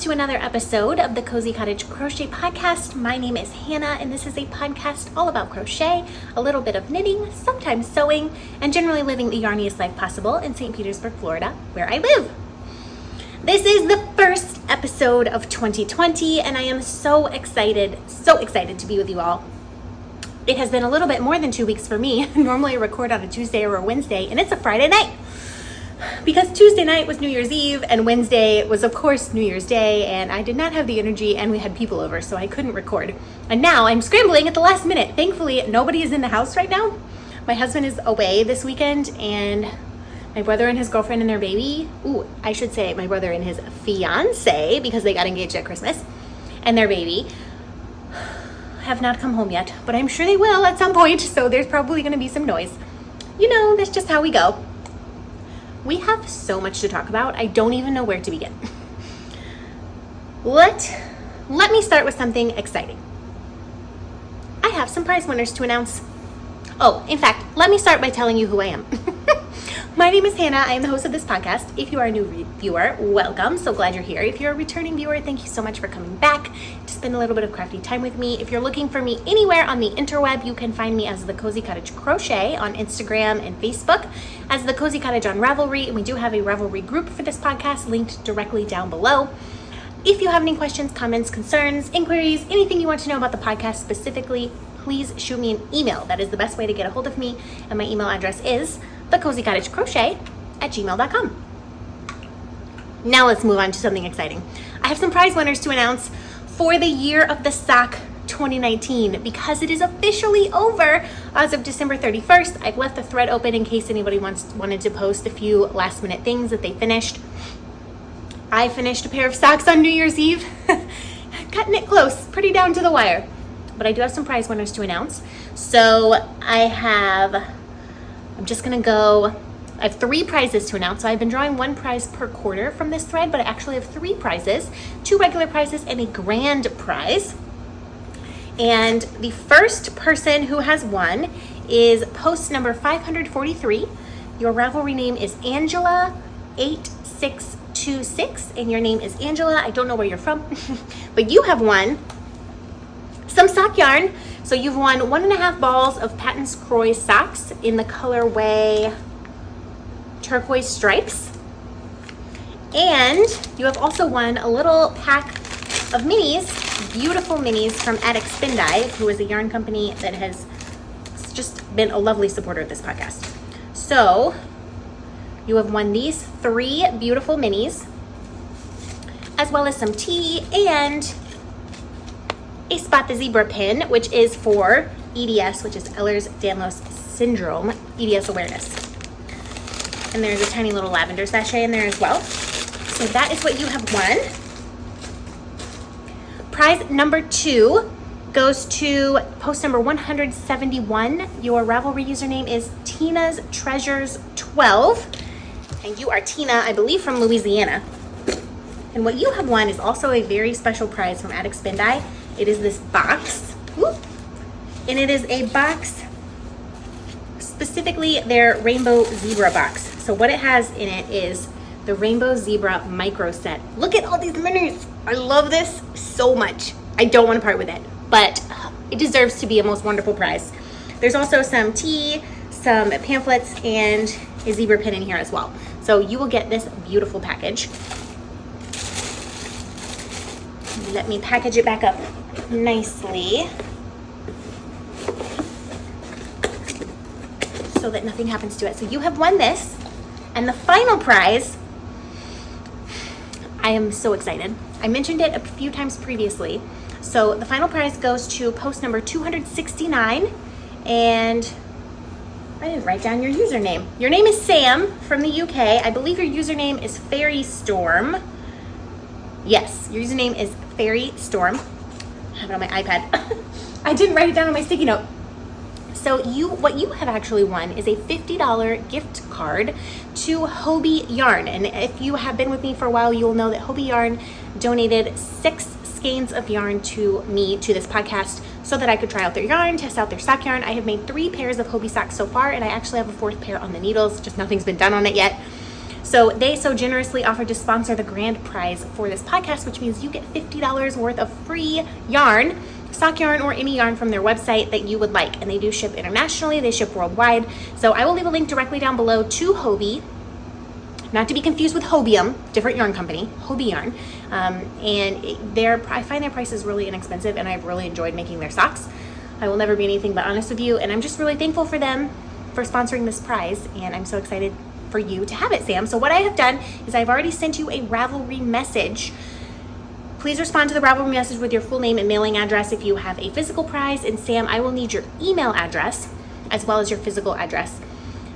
to another episode of the Cozy Cottage Crochet Podcast. My name is Hannah, and this is a podcast all about crochet, a little bit of knitting, sometimes sewing, and generally living the yarniest life possible in St. Petersburg, Florida, where I live. This is the first episode of 2020, and I am so excited to be with you all. It has been a little bit more than 2 weeks for me. Normally I record on a Tuesday or a Wednesday, and it's a Friday night. Because Tuesday night was New Year's Eve and Wednesday was of course New Year's Day, and I did not have the energy and we had people over, so I couldn't record. And now I'm scrambling at the last minute. Thankfully, nobody is in the house right now. My husband is away this weekend, and my brother and his girlfriend and their baby, I should say my brother and his fiance, because they got engaged at Christmas, and their baby have not come home yet, but I'm sure they will at some point, so there's probably going to be some noise. You know, that's just how we go. We have so much to talk about, I don't even know where to begin. Let me start with something exciting. I have some prize winners to announce. Oh, in fact, let me start by telling you who I am. My name is Hannah. I am the host of this podcast. If you are a new viewer, welcome. So glad you're here. If you're a returning viewer, thank you so much for coming back to spend a little bit of crafty time with me. If you're looking for me anywhere on the interweb, you can find me as the Cozy Cottage Crochet on Instagram and Facebook, as the Cozy Cottage on Ravelry, and we do have a Ravelry group for this podcast linked directly down below. If you have any questions, comments, concerns, inquiries, anything you want to know about the podcast specifically, please shoot me an email. That is the best way to get a hold of me, and my email address is thecozycottagecrochet@gmail.com. Now let's move on to something exciting. I have some prize winners to announce for the Year of the Sock 2019, because it is officially over as of December 31st. I've left the thread open in case anybody wanted to post a few last minute things that they finished. I finished a pair of socks on New Year's Eve, cutting it close, pretty down to the wire. But I do have some prize winners to announce. So I have 3 prizes to announce. So I've been drawing 1 prize per quarter from this thread, but I actually have 3 prizes, 2 regular prizes and a grand prize. And the first person who has won is post number 543. Your Ravelry name is Angela8626, and your name is Angela. I don't know where you're from, but you have won some sock yarn. So you've won 1.5 balls of Patton's Croy socks in the colorway Turquoise Stripes. And you have also won a little pack of minis, beautiful minis from Spendai, who is a yarn company that has just been a lovely supporter of this podcast. So you have won these 3 beautiful minis, as well as some tea and a Spot the Zebra pin, which is for EDS, which is Ehlers-Danlos Syndrome, EDS awareness. And there's a tiny little lavender sachet in there as well. So that is what you have won. Prize number 2 goes to post number 171. Your Ravelry username is Tina's Treasures 12. And you are Tina, I believe, from Louisiana. And what you have won is also a very special prize from Spendai. It is this box, and it is a box, specifically their Rainbow Zebra box. So what it has in it is the Rainbow Zebra micro set. Look at all these minis. I love this so much. I don't want to part with it, but it deserves to be a most wonderful prize. There's also some tea, some pamphlets, and a zebra pin in here as well. So you will get this beautiful package. Let me package it back up nicely so that nothing happens to it. So you have won this, and the final prize, I am so excited. I mentioned it a few times previously. So the final prize goes to post number 269, and I didn't write down your username. Your name is Sam from the UK. I believe your username is Fairy Storm. Yes, your username is Fairy Storm. I have it on my iPad. I didn't write it down on my sticky note. So what you have actually won is a $50 gift card to Hobbii Yarn. And if you have been with me for a while, you will know that Hobbii Yarn donated 6 skeins of yarn to me, to this podcast, so that I could try out their yarn, test out their sock yarn. I have made 3 pairs of Hobbii socks so far, and I actually have a 4th pair on the needles, just nothing's been done on it yet. So they so generously offered to sponsor the grand prize for this podcast, which means you get $50 worth of free yarn, sock yarn, or any yarn from their website that you would like. And they do ship internationally, they ship worldwide. So I will leave a link directly down below to Hobbii, not to be confused with Hobbium, different yarn company, Hobbii Yarn. I find their prices really inexpensive, and I've really enjoyed making their socks. I will never be anything but honest with you, and I'm just really thankful for them for sponsoring this prize, and I'm so excited for you to have it, Sam. So what I have done is I've already sent you a Ravelry message. Please respond to the Ravelry message with your full name and mailing address if you have a physical prize, and Sam, I will need your email address as well as your physical address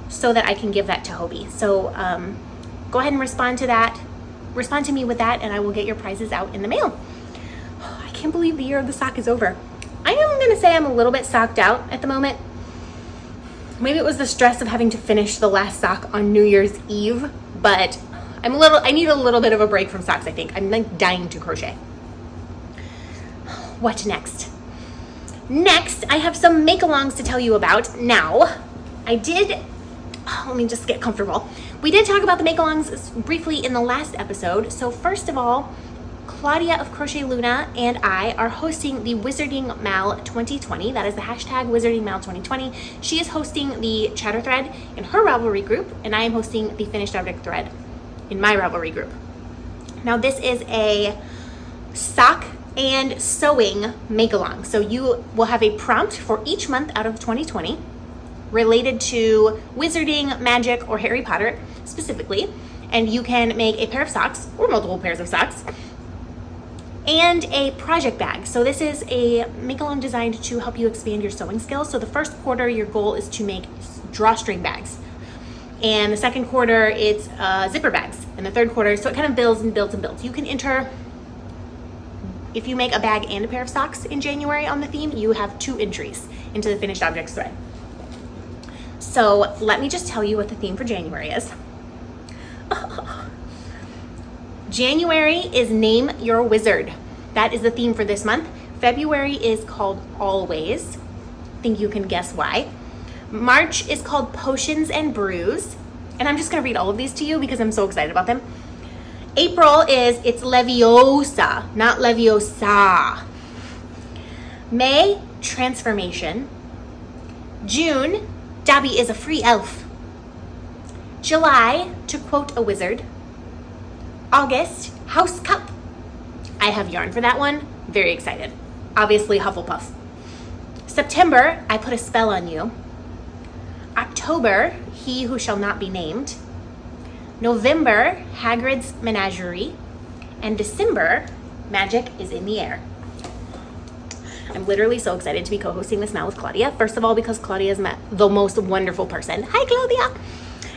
so that I can give that to Hobbii. So go ahead and respond to me with that, and I will get your prizes out in the mail. I can't believe the year of the sock is over. I am going to say I'm a little bit socked out at the moment. Maybe it was the stress of having to finish the last sock on New Year's Eve, but I need a little bit of a break from socks, I think. I'm like dying to crochet. What next? Next, I have some make-alongs to tell you about. Now, let me just get comfortable. We did talk about the make-alongs briefly in the last episode. So first of all, Claudia of Crochet Luna and I are hosting the Wizarding Mal 2020. That is the hashtag Wizarding Mal 2020. She is hosting the chatter thread in her Ravelry group, and I am hosting the finished object thread in my Ravelry group. Now this is a sock and sewing make-along. So you will have a prompt for each month out of 2020 related to wizarding, magic, or Harry Potter specifically. And you can make a pair of socks or multiple pairs of socks and a project bag. So this is a make-along designed to help you expand your sewing skills. So the first quarter, your goal is to make drawstring bags. And the second quarter, it's zipper bags. And the third quarter, so it kind of builds and builds and builds. You can enter, if you make a bag and a pair of socks in January on the theme, you have 2 entries into the finished objects thread. So let me just tell you what the theme for January is. January is Name Your Wizard. That is the theme for this month. February is called Always. I think you can guess why. March is called Potions and Brews. And I'm just going to read all of these to you because I'm so excited about them. April it's Leviosa, not Leviosa. May, Transformation. June, Dobby is a free elf. July, to quote a wizard. August, House Cup. I have yarn for that one. Very excited. Obviously, Hufflepuff. September, I put a spell on you. October, He Who Shall Not Be Named. November, Hagrid's Menagerie. And December, Magic is in the Air. I'm literally so excited to be co-hosting this now with Claudia. First of all, because Claudia is the most wonderful person. Hi, Claudia.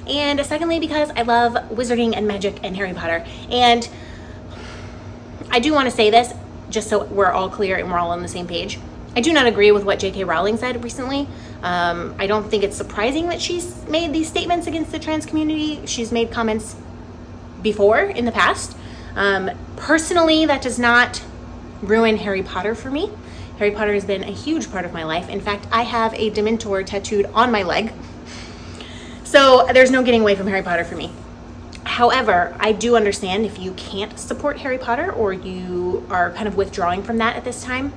And secondly, because I love wizarding and magic and Harry Potter. And I do want to say this, just so we're all clear and we're all on the same page. I do not agree with what J.K. Rowling said recently. I don't think it's surprising that she's made these statements against the trans community. She's made comments before in the past. Personally, that does not ruin Harry Potter for me. Harry Potter has been a huge part of my life. In fact, I have a Dementor tattooed on my leg. So there's no getting away from Harry Potter for me. However, I do understand if you can't support Harry Potter or you are kind of withdrawing from that at this time.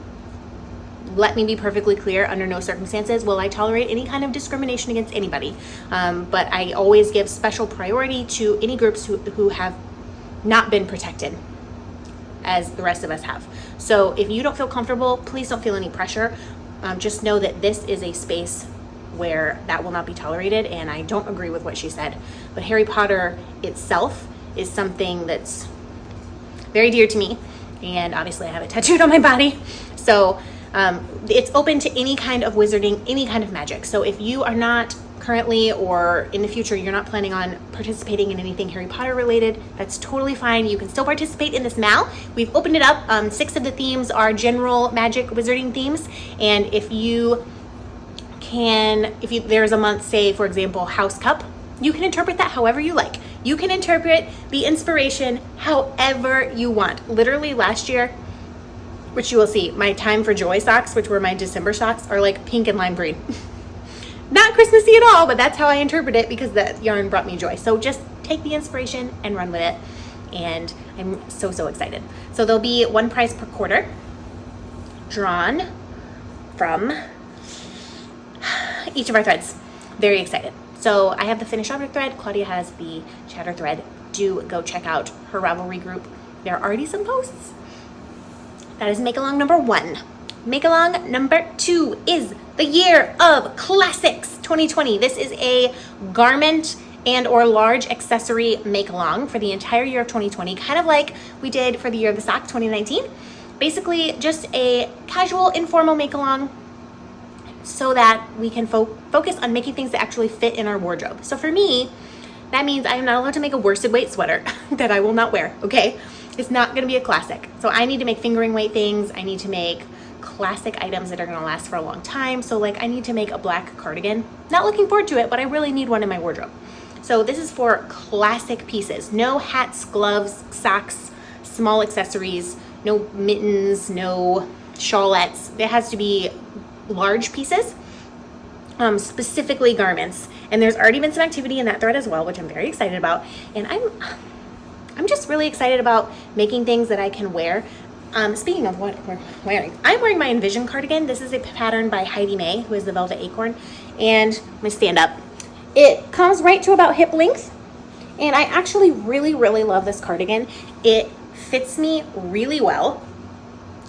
Let me be perfectly clear, under no circumstances will I tolerate any kind of discrimination against anybody. But I always give special priority to any groups who have not been protected as the rest of us have. So if you don't feel comfortable, please don't feel any pressure. Just know that this is a space where that will not be tolerated, and I don't agree with what she said. But Harry Potter itself is something that's very dear to me, and obviously I have it tattooed on my body. So it's open to any kind of wizarding, any kind of magic. So if you are not currently or in the future, you're not planning on participating in anything Harry Potter related, that's totally fine. You can still participate in this MAL. We've opened it up. 6 of the themes are general magic wizarding themes, and if there's a month, say for example House Cup, you can interpret that however you like. You can interpret the inspiration however you want. Literally last year, which you will see, my Time for Joy socks, which were my December socks, are like pink and lime green. Not Christmassy at all, but that's how I interpret it because that yarn brought me joy. So just take the inspiration and run with it. And I'm so excited. So there'll be one prize per quarter drawn from each of our threads. Very excited. So I have the finished object thread. Claudia has the chatter thread. Do go check out her Ravelry group. There are already some posts. That is make along number 1. Make along number 2 is the Year of Classics 2020. This is a garment and or large accessory make along for the entire year of 2020, kind of like we did for the Year of the Sock 2019. Basically just a casual, informal make along so that we can focus on making things that actually fit in our wardrobe. So for me, that means I am not allowed to make a worsted weight sweater that I will not wear, okay? It's not gonna be a classic. So I need to make fingering weight things. I need to make classic items that are gonna last for a long time. So like I need to make a black cardigan. Not looking forward to it, but I really need one in my wardrobe. So this is for classic pieces. No hats, gloves, socks, small accessories, no mittens, no shawlettes. It has to be large pieces, specifically garments. And there's already been some activity in that thread as well, which I'm very excited about. And I'm just really excited about making things that I can wear. Speaking of what we're wearing, I'm wearing my Envision cardigan. This is a pattern by Heidi May, who is the Velvet Acorn. And I'm gonna stand up. It comes right to about hip length. And I actually really love this cardigan. It fits me really well.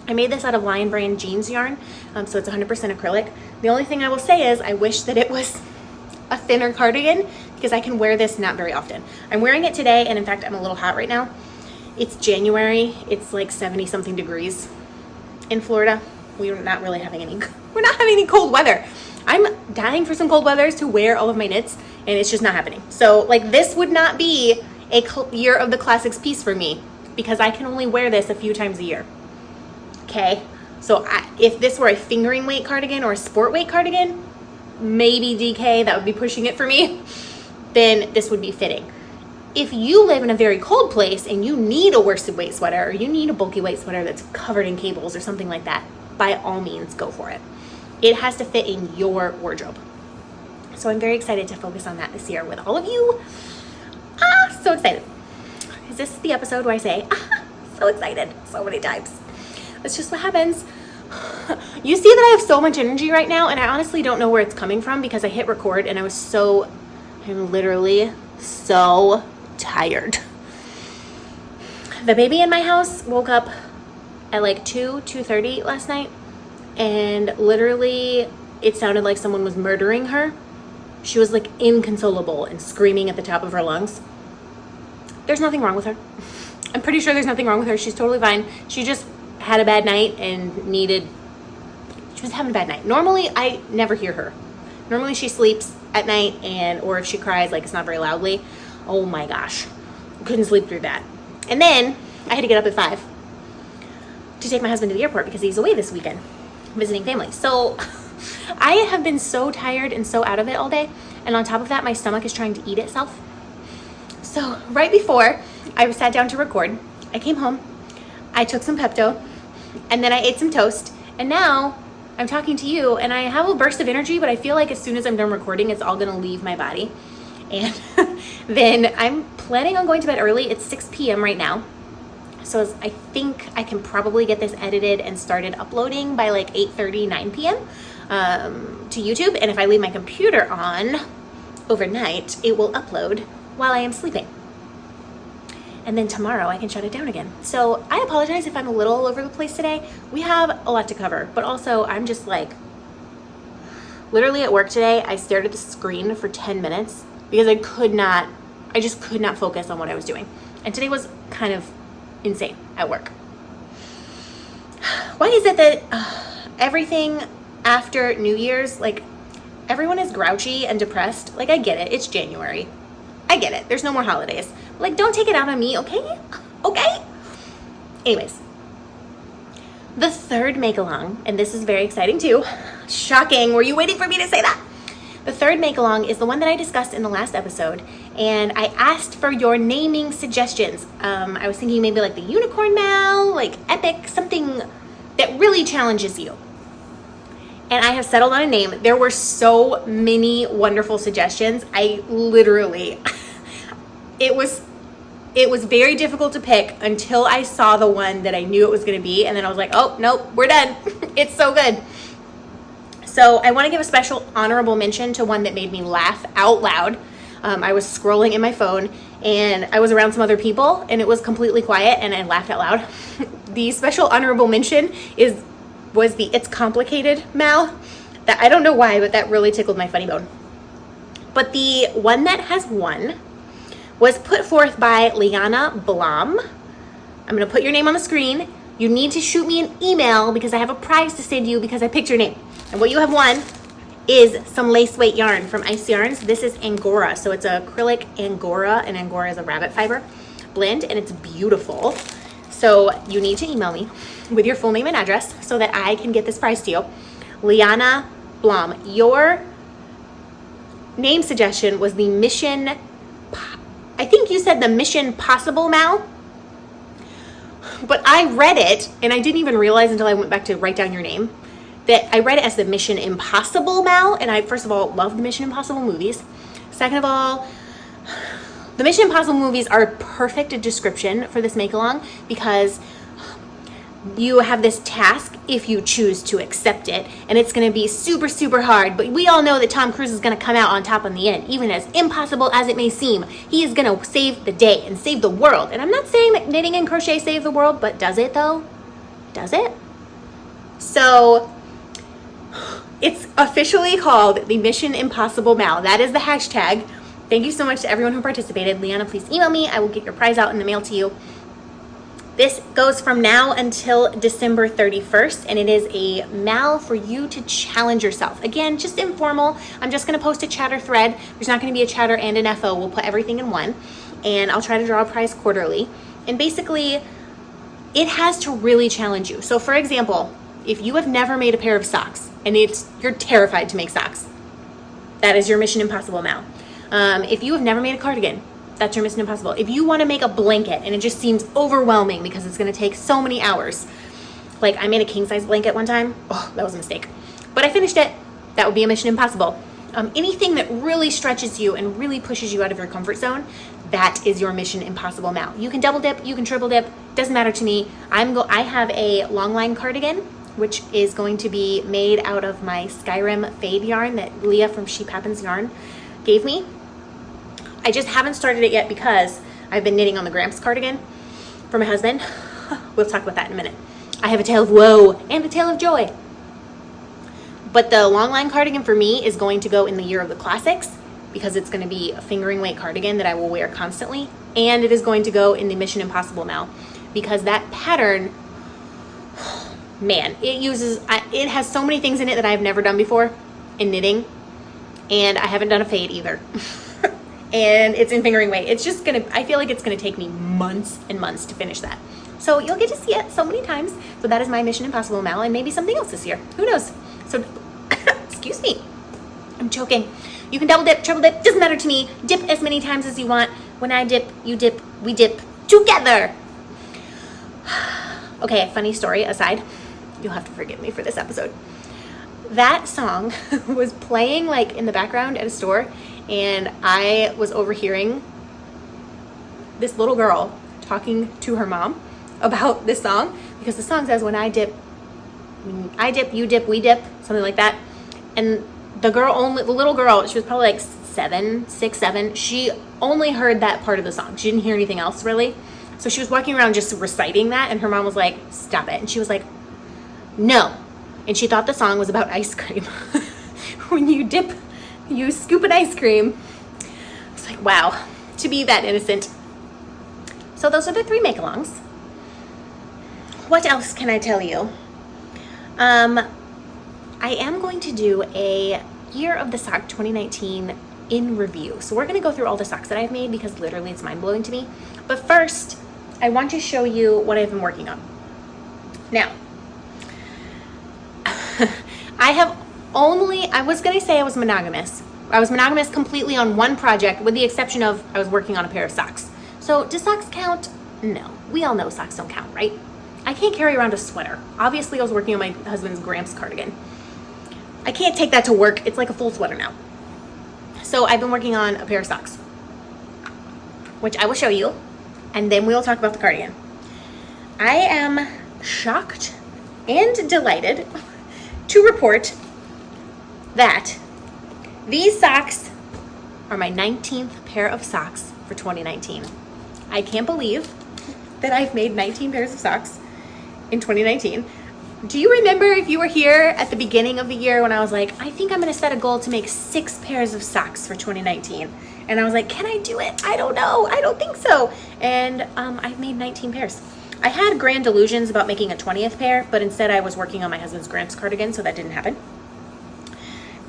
I made this out of Lion Brand jeans yarn, so it's 100% acrylic. The only thing I will say is I wish that it was a thinner cardigan because I can wear this not very often. I'm wearing it today, and in fact, I'm a little hot right now. It's January. It's like 70 something degrees in Florida. We're not having any cold weather. I'm dying for some cold weathers to wear all of my knits, and it's just not happening. So like this would not be a Year of the Classics piece for me because I can only wear this a few times a year. Okay, so if this were a fingering weight cardigan or a sport weight cardigan, maybe DK, that would be pushing it for me, then this would be fitting. If you live in a very cold place and you need a worsted weight sweater or you need a bulky weight sweater that's covered in cables or something like that, by all means, go for it. It has to fit in your wardrobe. So I'm very excited to focus on that this year with all of you. So excited. Is this the episode where I say, so excited so many times? That's just what happens. You see that I have so much energy right now, and I honestly don't know where it's coming from because I hit record and I'm literally so tired. The baby in my house woke up at like 2:30 last night, and literally it sounded like someone was murdering her. She was like inconsolable and screaming at the top of her lungs. There's nothing wrong with her. I'm pretty sure there's nothing wrong with her. She's totally fine. She just had a bad night and she was having a bad night. Normally I never hear her. Normally she sleeps at night, or if she cries, like it's not very loudly. Oh my gosh, couldn't sleep through that. And then I had to get up at 5 to take my husband to the airport because he's away this weekend visiting family. So I have been so tired and so out of it all day, and on top of that my stomach is trying to eat itself. So right before I sat down to record, I came home, I took some Pepto, and then I ate some toast, and now I'm talking to you, and I have a burst of energy, but I feel like as soon as I'm done recording, it's all gonna leave my body. And then I'm planning on going to bed early. It's 6 p.m. right now. So I think I can probably get this edited and started uploading by like 8:30, 9 p.m. To YouTube. And if I leave my computer on overnight, it will upload while I am sleeping. And then tomorrow I can shut it down again. So I apologize if I'm a little all over the place today. We have a lot to cover, but also I'm just like, literally at work today, I stared at the screen for 10 minutes because I just could not focus on what I was doing. And today was kind of insane at work. Why is it that everything after New Year's, like everyone is grouchy and depressed? Like I get it, it's January. I get it, there's no more holidays. Like, don't take it out on me, okay? Okay? Anyways, the third make-along, and this is very exciting too. Shocking, were you waiting for me to say that? The third make-along is the one that I discussed in the last episode, and I asked for your naming suggestions. I was thinking maybe like the Unicorn Mal, like Epic, something that really challenges you. And I have settled on a name. There were so many wonderful suggestions. I literally... it was very difficult to pick until I saw the one that I knew it was going to be, and then I was like, oh, nope, we're done. It's so good. So I want to give a special honorable mention to one that made me laugh out loud. I was scrolling in my phone, and I was around some other people, and it was completely quiet, and I laughed out loud. The special honorable mention was the It's Complicated Mal. That I don't know why, but that really tickled my funny bone. But the one that has won was put forth by Liana Blom. I'm going to put your name on the screen. You need to shoot me an email because I have a prize to send you because I picked your name. And what you have won is some lace weight yarn from Ice Yarns. This is Angora. So it's acrylic Angora, and Angora is a rabbit fiber blend, and it's beautiful. So you need to email me with your full name and address so that I can get this prize to you. Liana Blom, your name suggestion was the Mission, I think you said the Mission Possible Mal, but I read it and I didn't even realize until I went back to write down your name that I read it as the Mission Impossible Mal. And I, first of all, love the Mission Impossible movies. Second of all, the Mission Impossible movies are a perfect description for this make-along because you have this task if you choose to accept it, and it's going to be super, super hard, but we all know that Tom Cruise is going to come out on top in the end. Even as impossible as it may seem, he is going to save the day and save the world. And I'm not saying that knitting and crochet save the world, but does it though? Does it? So it's officially called the Mission Impossible Mal. That is the hashtag. Thank you so much to everyone who participated. Liana, please email me. I will get your prize out in the mail to you. This goes from now until December 31st, and it is a mal for you to challenge yourself. Again, just informal. I'm just going to post a chatter thread. There's not going to be a chatter and an FO. We'll put everything in one, and I'll try to draw a prize quarterly. And basically, it has to really challenge you. So for example, if you have never made a pair of socks, and you're terrified to make socks, that is your Mission Impossible mal. If you have never made a cardigan, that's your Mission Impossible. If you want to make a blanket and it just seems overwhelming because it's going to take so many hours, like I made a king size blanket one time. Oh, that was a mistake, but I finished it. That would be a Mission Impossible. Anything that really stretches you and really pushes you out of your comfort zone, that is your Mission Impossible mal. You can double dip, you can triple dip, doesn't matter to me. I have a long line cardigan, which is going to be made out of my Skyrim fade yarn that Leah from Sheep Happens Yarn gave me. I just haven't started it yet because I've been knitting on the Gramps cardigan for my husband. We'll talk about that in a minute. I have a tale of woe and a tale of joy. But the long line cardigan for me is going to go in the Year of the Classics because it's going to be a fingering weight cardigan that I will wear constantly. And it is going to go in the Mission Impossible mal because that pattern, man, it has so many things in it that I've never done before in knitting. And I haven't done a fade either. And it's in fingering weight. It's just I feel like it's gonna take me months and months to finish that. So you'll get to see it so many times. So that is my Mission Impossible mal, and maybe something else this year. Who knows? So, excuse me, I'm choking. You can double dip, triple dip, doesn't matter to me. Dip as many times as you want. When I dip, you dip, we dip together. Okay, funny story aside, you'll have to forgive me for this episode. That song was playing like in the background at a store, and I was overhearing this little girl talking to her mom about this song because the song says, when I dip, you dip, we dip, something like that. And the little girl, she was probably like 6, 7, she only heard that part of the song. She didn't hear anything else really. So she was walking around just reciting that, and her mom was like, stop it. And she was like, no. And she thought the song was about ice cream. When you dip, you scoop an ice cream. It's like, wow, to be that innocent. So those are the 3 make-alongs. What else can I tell you? I am going to do a Year of the Sock 2019 in review. So we're going to go through all the socks that I've made because literally it's mind-blowing to me. But first, I want to show you what I've been working on. Now, I was going to say I was monogamous. I was monogamous completely on one project with the exception of I was working on a pair of socks. So do socks count? No. We all know socks don't count, right? I can't carry around a sweater. Obviously, I was working on my husband's Gramps cardigan. I can't take that to work. It's like a full sweater now. So I've been working on a pair of socks. which I will show you, and then we'll talk about the cardigan. I am shocked and delighted to report that these socks are my 19th pair of socks for 2019. I can't believe that I've made 19 pairs of socks in 2019. Do you remember, if you were here at the beginning of the year, when I was like, I think I'm gonna set a goal to make 6 pairs of socks for 2019? And I was like, can I do it? I don't know, I don't think so. And I've made 19 pairs. I had grand delusions about making a 20th pair, but instead I was working on my husband's Gramps cardigan, so that didn't happen.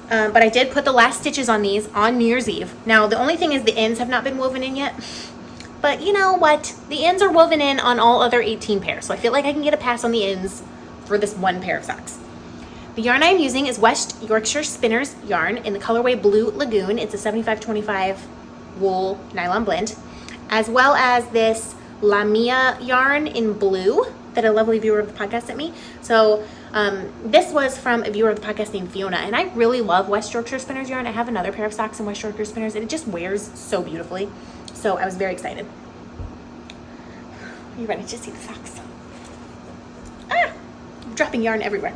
But I did put the last stitches on these on New Year's Eve. Now, the only thing is the ends have not been woven in yet. But you know what? The ends are woven in on all other 18 pairs, so I feel like I can get a pass on the ends for this one pair of socks. The yarn I'm using is West Yorkshire Spinners yarn in the colorway Blue Lagoon. It's a 75-25 wool nylon blend, as well as this Lamia yarn in blue that a lovely viewer of the podcast sent me. So this was from a viewer of the podcast named Fiona, and I really love West Yorkshire Spinners yarn. I have another pair of socks in West Yorkshire Spinners, and it just wears so beautifully. So I was very excited. Are you ready to see the socks? Ah! I'm dropping yarn everywhere.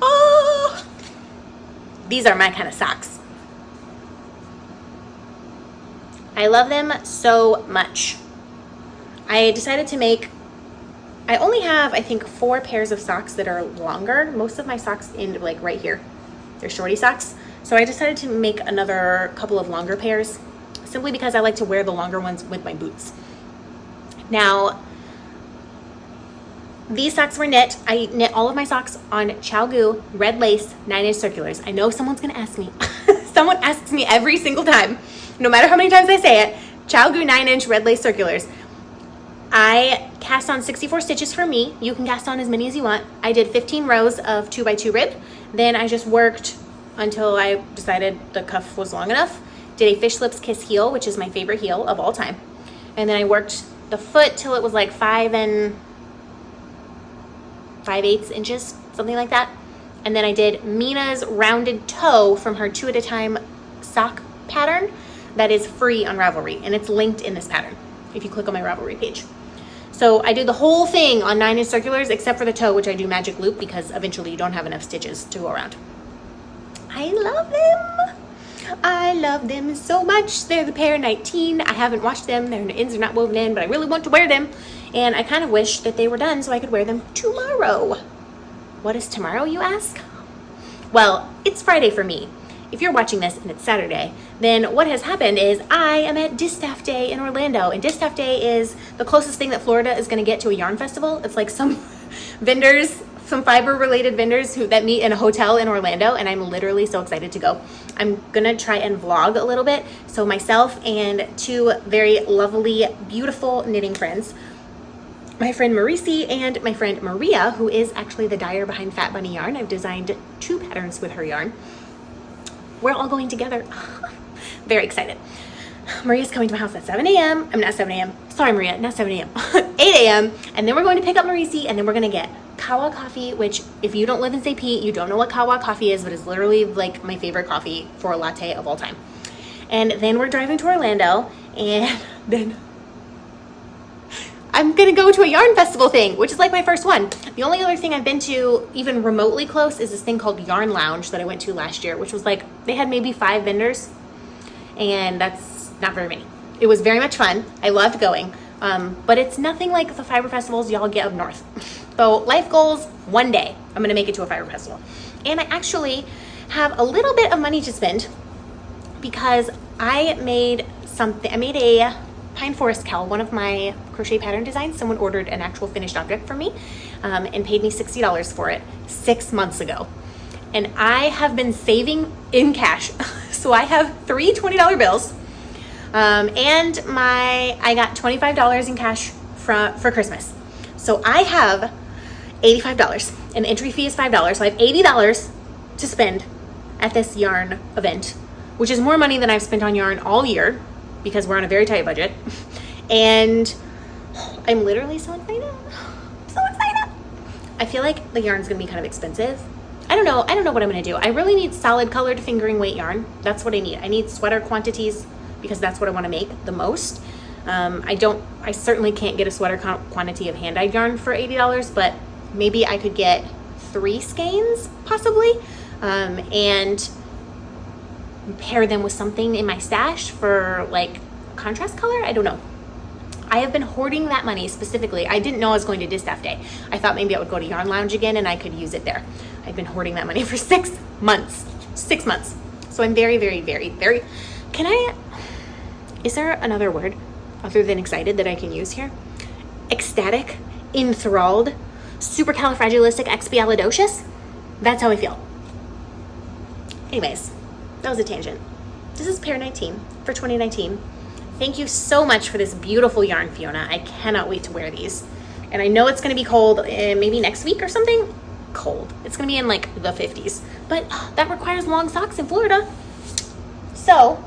Oh! These are my kind of socks. I love them so much. I decided to make, I only have, I think, 4 pairs of socks that are longer. Most of my socks end like right here. They're shorty socks. So I decided to make another couple of longer pairs, simply because I like to wear the longer ones with my boots. Now, these socks were knit. I knit all of my socks on ChiaoGoo red lace 9-inch circulars. I know someone's gonna ask me. Someone asks me every single time, no matter how many times I say it, ChiaoGoo 9-inch red lace circulars. I cast on 64 stitches for me. You can cast on as many as you want. I did 15 rows of 2x2 rib. Then I just worked until I decided the cuff was long enough. Did a fish lips kiss heel, which is my favorite heel of all time. And then I worked the foot till it was like 5 5/8 inches, something like that. And then I did Mina's rounded toe from her 2 at a time sock pattern that is free on Ravelry, and it's linked in this pattern if you click on my Ravelry page. So I did the whole thing on 9-inch circulars except for the toe, which I do magic loop because eventually you don't have enough stitches to go around. I love them. I love them so much. They're the pair 19. I haven't washed them. Their ends are not woven in, but I really want to wear them. And I kind of wish that they were done so I could wear them tomorrow. What is tomorrow, you ask? Well, it's Friday for me. If you're watching this and it's Saturday, then what has happened is I am at Distaff Day in Orlando. And Distaff Day is the closest thing that Florida is going to get to a yarn festival. It's like some vendors, some fiber-related vendors that meet in a hotel in Orlando, and I'm literally so excited to go. I'm gonna try and vlog a little bit. So myself and 2 very lovely, beautiful knitting friends, my friend Marisi and my friend Maria, who is actually the dyer behind Fat Bunny Yarn. I've designed 2 patterns with her yarn. We're all going together. Very excited. Maria's coming to my house at 7 a.m. I'm not 7 a.m. Sorry, Maria, not 7 a.m. 8 a.m. And then we're going to pick up Marisi, and then we're going to get Kawa coffee, which if you don't live in St. Pete, you don't know what Kawa coffee is, but it's literally like my favorite coffee for a latte of all time. And then we're driving to Orlando, and then I'm going to go to a yarn festival thing, which is like my first one. The only other thing I've been to even remotely close is this thing called Yarn Lounge that I went to last year, which was like, they had maybe 5 vendors, and that's not very many. It was very much fun. I loved going, but it's nothing like the fiber festivals y'all get up north. So life goals, one day I'm going to make it to a fiber festival. And I actually have a little bit of money to spend because I made a pine forest cowl, one of my crochet pattern designs. Someone ordered an actual finished object from me and paid me $60 for it 6 months ago. And I have been saving in cash. So I have 3 $20 bills and I got $25 in cash for Christmas. So I have $85 and the entry fee is $5. So I have $80 to spend at this yarn event, which is more money than I've spent on yarn all year because we're on a very tight budget. And I'm literally so excited. So excited. I feel like the yarn's gonna be kind of expensive. I don't know what I'm gonna do. I really need solid colored fingering weight yarn. That's what I need. I need sweater quantities because that's what I wanna make the most. I certainly can't get a sweater quantity of hand-dyed yarn for $80, but maybe I could get 3 skeins possibly, and pair them with something in my stash for like contrast color. I don't know. I have been hoarding that money specifically. I didn't know I was going to Distaff Day. I thought maybe I would go to Yarn Lounge again and I could use it there. I've been hoarding that money for 6 months. 6 months. So I'm very, very, very, very, is there another word other than excited that I can use here? Ecstatic, enthralled, supercalifragilisticexpialidocious. That's how I feel. Anyways, that was a tangent. This is pair 19 for 2019. Thank you so much for this beautiful yarn, Fiona. I cannot wait to wear these. And I know it's gonna be cold, maybe next week or something. Cold. It's gonna be in like the 50s, but that requires long socks in Florida. So,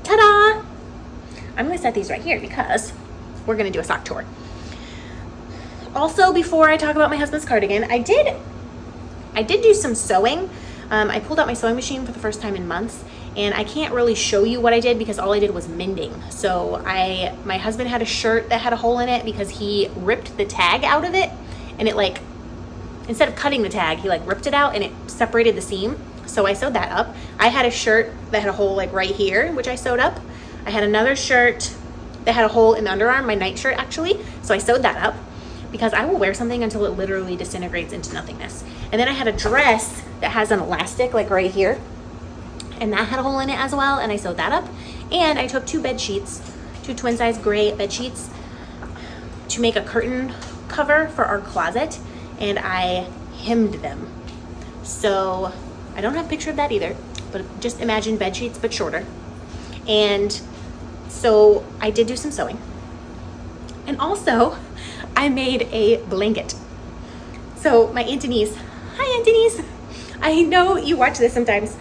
ta-da! I'm gonna set these right here because we're gonna do a sock tour. Also, before I talk about my husband's cardigan, I did do some sewing. I pulled out my sewing machine for the first time in months, and I can't really show you what I did because all I did was mending. So my husband had a shirt that had a hole in it because he ripped the tag out of it, and it like, instead of cutting the tag, he like ripped it out and it separated the seam. So I sewed that up. I had a shirt that had a hole like right here, which I sewed up. I had another shirt that had a hole in the underarm, my night shirt actually. So I sewed that up because I will wear something until it literally disintegrates into nothingness. And then I had a dress that has an elastic like right here, and that had a hole in it as well, and I sewed that up. And I took 2 bed sheets, 2 twin size gray bed sheets to make a curtain cover for our closet, and I hemmed them. So I don't have a picture of that either, but just imagine bed sheets but shorter. And so I did do some sewing. And also I made a blanket. So my Aunt Denise, hi Aunt Denise, I know you watch this sometimes,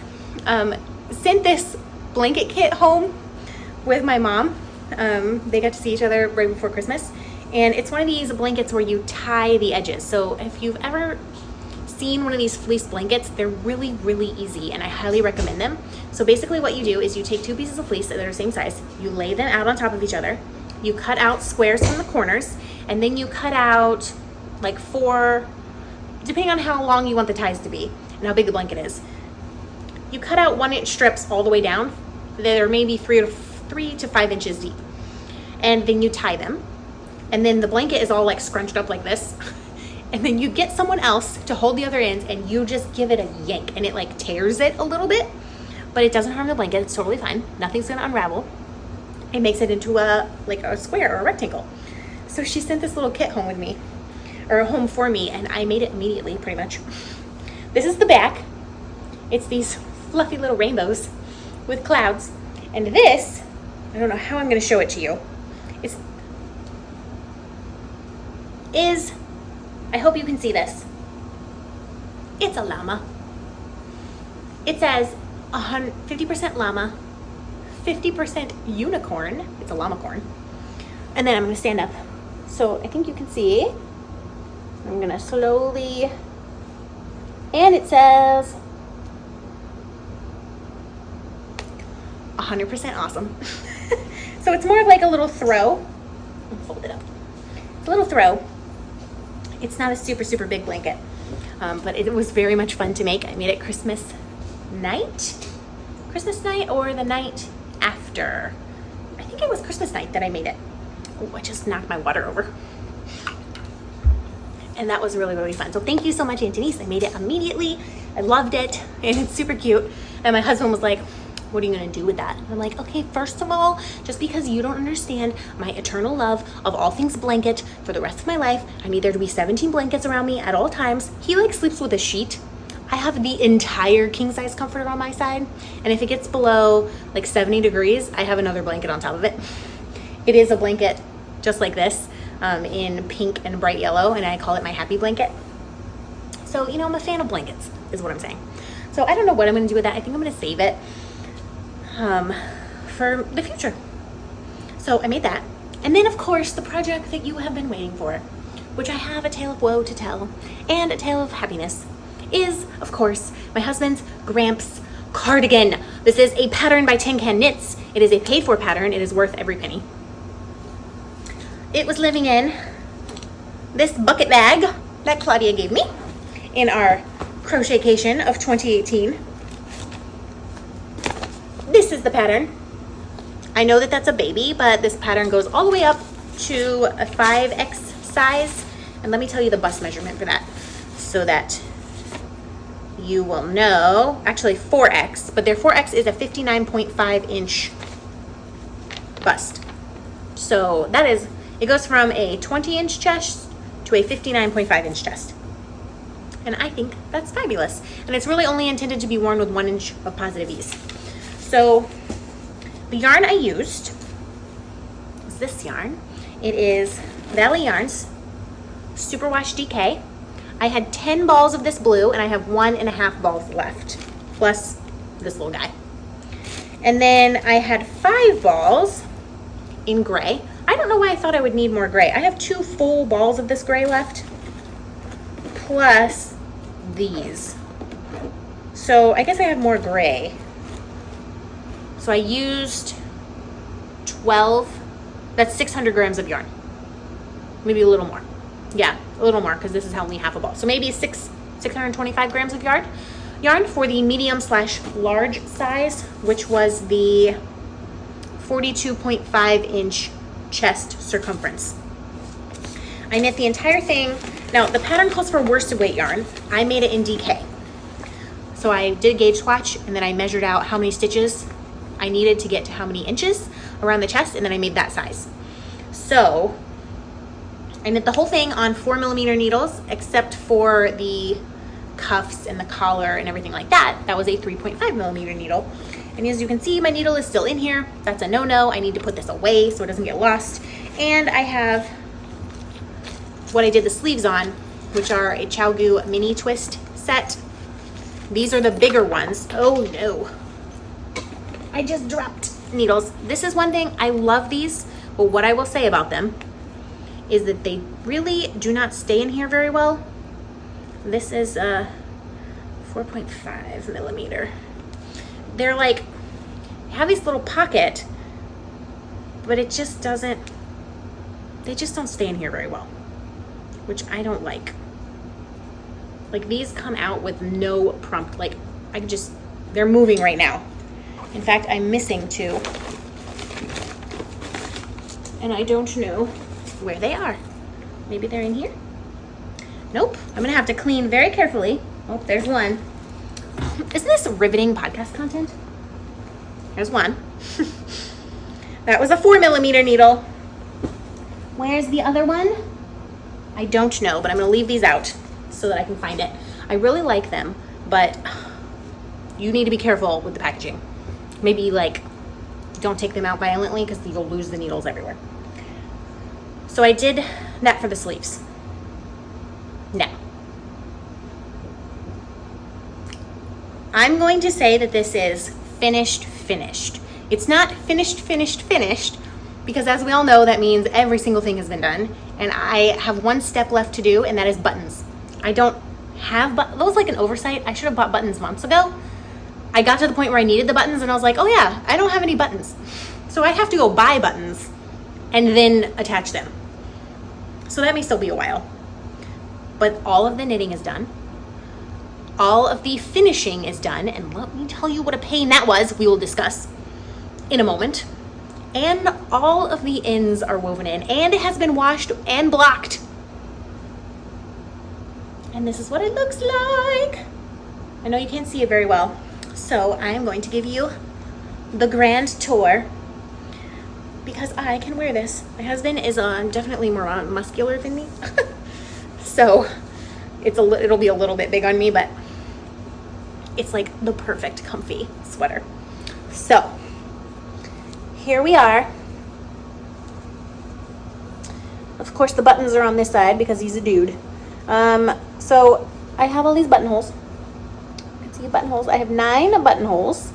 sent this blanket kit home with my mom. They got to see each other right before Christmas. And it's one of these blankets where you tie the edges. So if you've ever seen one of these fleece blankets, they're really, really easy and I highly recommend them. So basically what you do is you take 2 pieces of fleece that are the same size, you lay them out on top of each other, you cut out squares from the corners, and then you cut out like 4, depending on how long you want the ties to be and how big the blanket is. You cut out 1-inch strips all the way down. They're maybe 3 to 5 inches deep. And then you tie them. And then the blanket is all like scrunched up like this. And then you get someone else to hold the other ends and you just give it a yank and it like tears it a little bit, but it doesn't harm the blanket. It's totally fine. Nothing's gonna unravel. It makes it into a square or a rectangle. So she sent this little kit home with me, or home for me, and I made it immediately, pretty much. This is the back. It's these fluffy little rainbows with clouds. And this, I don't know how I'm gonna show it to you, I hope you can see this. It's a llama. It says 50% llama, 50% unicorn. It's a llama-corn. And then I'm gonna stand up. So I think you can see. I'm gonna slowly, and it says 100% awesome. So it's more of like a little throw. I'll fold it up. It's a little throw. It's not a super, super big blanket, but it was very much fun to make. I made it Christmas night or the night after. I think it was Christmas night that I made it. Oh, I just knocked my water over. And that was really, really fun. So thank you so much, Aunt Denise. I made it immediately. I loved it, and it's super cute. And my husband was like, what are you gonna do with that? And I'm like, okay, first of all, just because you don't understand my eternal love of all things blanket for the rest of my life, I need there to be 17 blankets around me at all times. He like sleeps with a sheet. I have the entire king size comforter on my side. And if it gets below like 70 degrees, I have another blanket on top of it. It is a blanket just like this, in pink and bright yellow, and I call it my happy blanket. So, you know, I'm a fan of blankets, is what I'm saying. So I don't know what I'm gonna do with that. I think I'm gonna save it for the future. So I made that. And then of course the project that you have been waiting for, which I have a tale of woe to tell and a tale of happiness. is, of course, my husband's Gramps cardigan. This is a pattern by Tin Can Knits. It is a paid-for pattern. It is worth every penny. It was living in this bucket bag that Claudia gave me in our crochetcation of 2018. This is the pattern. I know that that's a baby, but this pattern goes all the way up to a 5X size. And let me tell you the bust measurement for that so that you will know. Actually 4X, but their 4X is a 59.5 inch bust. So that is, it goes from a 20-inch chest to a 59.5 inch chest. And I think that's fabulous. And it's really only intended to be worn with 1 inch of positive ease. So the yarn I used is this yarn. It is Valley Yarns Superwash DK. I had 10 balls of this blue and I have 1.5 balls left, plus this little guy. And then I had 5 balls in gray. I don't know why I thought I would need more gray. I have 2 full balls of this gray left, plus these. So I guess I have more gray. So I used 12, that's 600 grams of yarn. Maybe a little more. Yeah, a little more because this is only half a ball. So maybe 625 grams of yarn for the medium/large size, which was the 42.5 inch chest circumference. I knit the entire thing. Now the pattern calls for worsted weight yarn. I made it in DK. So I did a gauge swatch and then I measured out how many stitches I needed to get to how many inches around the chest, and then I made that size. So I knit the whole thing on 4mm needles, except for the cuffs and the collar and everything like that. That was a 3.5mm needle. And as you can see, my needle is still in here. That's a no-no. I need to put this away so it doesn't get lost. And I have what I did the sleeves on, which are a ChowGoo mini twist set. These are the bigger ones. Oh no, I just dropped needles. This is one thing, I love these, but what I will say about them is that they really do not stay in here very well. This is a 4.5mm. They're like, have this little pocket, but it just doesn't, they just don't stay in here very well, which I don't like. Like these come out with no prompt, like I just, they're moving right now. In fact, I'm missing 2. And I don't know where they are. Maybe they're in here? Nope. I'm gonna have to clean very carefully. Oh, there's one. Isn't this riveting podcast content? There's one. That was a 4mm needle. Where's the other one? I don't know, but I'm gonna leave these out so that I can find it. I really like them, but you need to be careful with the packaging. Maybe like, don't take them out violently because you'll lose the needles everywhere. So I did that for the sleeves. Now, I'm going to say that this is finished. It's not finished, because as we all know, that means every single thing has been done. And I have one step left to do, and that is buttons. I don't have, that was like an oversight. I should have bought buttons months ago. I got to the point where I needed the buttons and I was like, oh yeah, I don't have any buttons. So I have to go buy buttons and then attach them. So that may still be a while. But all of the knitting is done. All of the finishing is done. And let me tell you what a pain that was. We will discuss in a moment. And all of the ends are woven in, and it has been washed and blocked. And this is what it looks like. I know you can't see it very well. So I am going to give you the grand tour because I can wear this. My husband is definitely more muscular than me. So it'll be a little bit big on me, but it's like the perfect comfy sweater. So here we are. Of course the buttons are on this side because he's a dude. So I have all these buttonholes. You can see buttonholes. I have 9 buttonholes.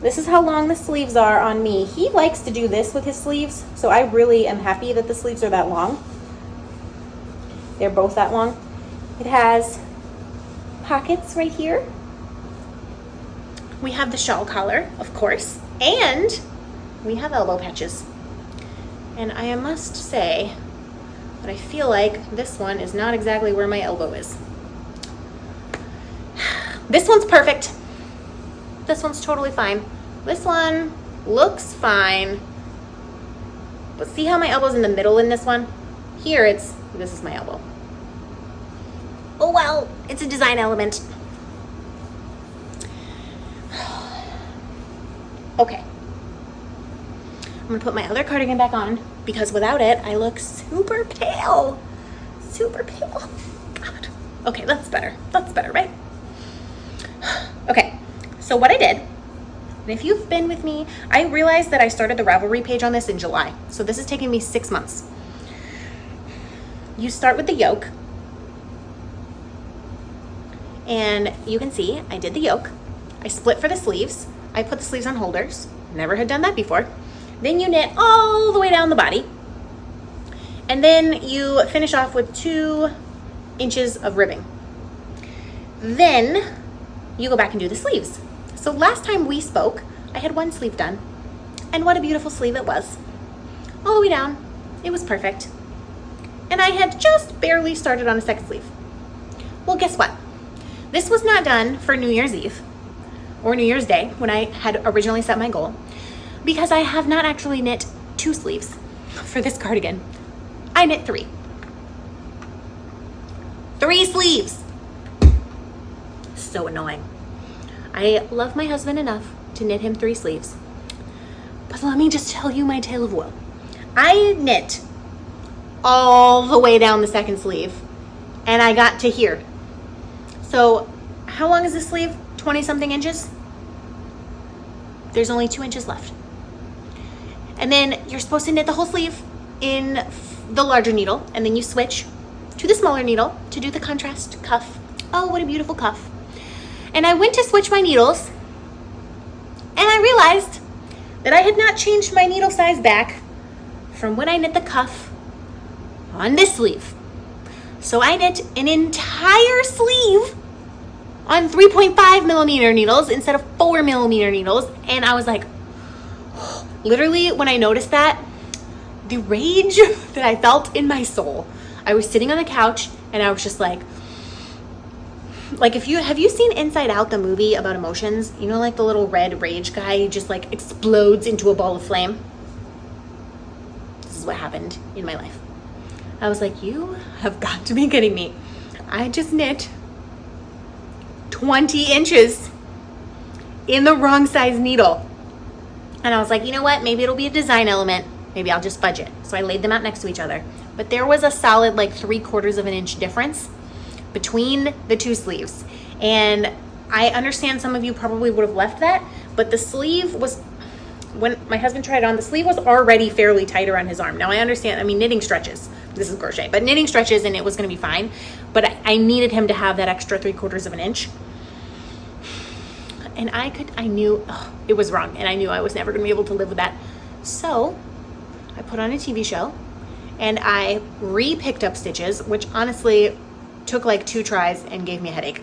This is how long the sleeves are on me. He likes to do this with his sleeves, so I really am happy that the sleeves are that long. They're both that long. It has pockets right here. We have the shawl collar, of course, and we have elbow patches. And I must say that I feel like this one is not exactly where my elbow is. This one's perfect. This one's totally fine. This one looks fine. But see how my elbow's in the middle in this one? Here this is my elbow. Oh well, it's a design element. Okay. I'm gonna put my other cardigan back on because without it, I look super pale. Super pale. God. Okay, that's better. That's better, right? Okay, so what I did, and if you've been with me, I realized that I started the Ravelry page on this in July. So this is taking me 6 months. You start with the yoke. And you can see I did the yoke. I split for the sleeves. I put the sleeves on holders. Never had done that before. Then you knit all the way down the body. And then you finish off with 2 inches of ribbing. Then you go back and do the sleeves. So last time we spoke, I had 1 sleeve done. And what a beautiful sleeve it was. All the way down. It was perfect. And I had just barely started on a second sleeve. Well, guess what? This was not done for New Year's Eve or New Year's Day when I had originally set my goal, because I have not actually knit 2 sleeves for this cardigan. I knit 3. 3 sleeves. So annoying. I love my husband enough to knit him 3 sleeves. But let me just tell you my tale of woe. I knit all the way down the second sleeve and I got to here. So how long is this sleeve? 20 something inches? There's only 2 inches left. And then you're supposed to knit the whole sleeve in the larger needle, and then you switch to the smaller needle to do the contrast cuff. Oh, what a beautiful cuff. And I went to switch my needles and I realized that I had not changed my needle size back from when I knit the cuff on this sleeve. So I knit an entire sleeve on 3.5 millimeter needles instead of 4 millimeter needles. And I was like, literally when I noticed that, the rage that I felt in my soul, I was sitting on the couch and I was just like have you seen Inside Out, the movie about emotions? You know, like the little red rage guy who just like explodes into a ball of flame? This is what happened in my life. I was like, you have got to be kidding me. I just knit 20 inches in the wrong size needle. And I was like, you know what? Maybe it'll be a design element. Maybe I'll just fudge it. So I laid them out next to each other. But there was a solid like 3/4 of an inch difference between the 2 sleeves. And I understand some of you probably would have left that, but the sleeve was, when my husband tried it on, the sleeve was already fairly tight around his arm. Now I understand, I mean, knitting stretches. This is crochet, but knitting stretches and it was going to be fine. But I needed him to have that extra 3/4 of an inch. And I knew it was wrong, and I knew I was never going to be able to live with that. So I put on a TV show and I re-picked up stitches, which honestly took like 2 tries and gave me a headache.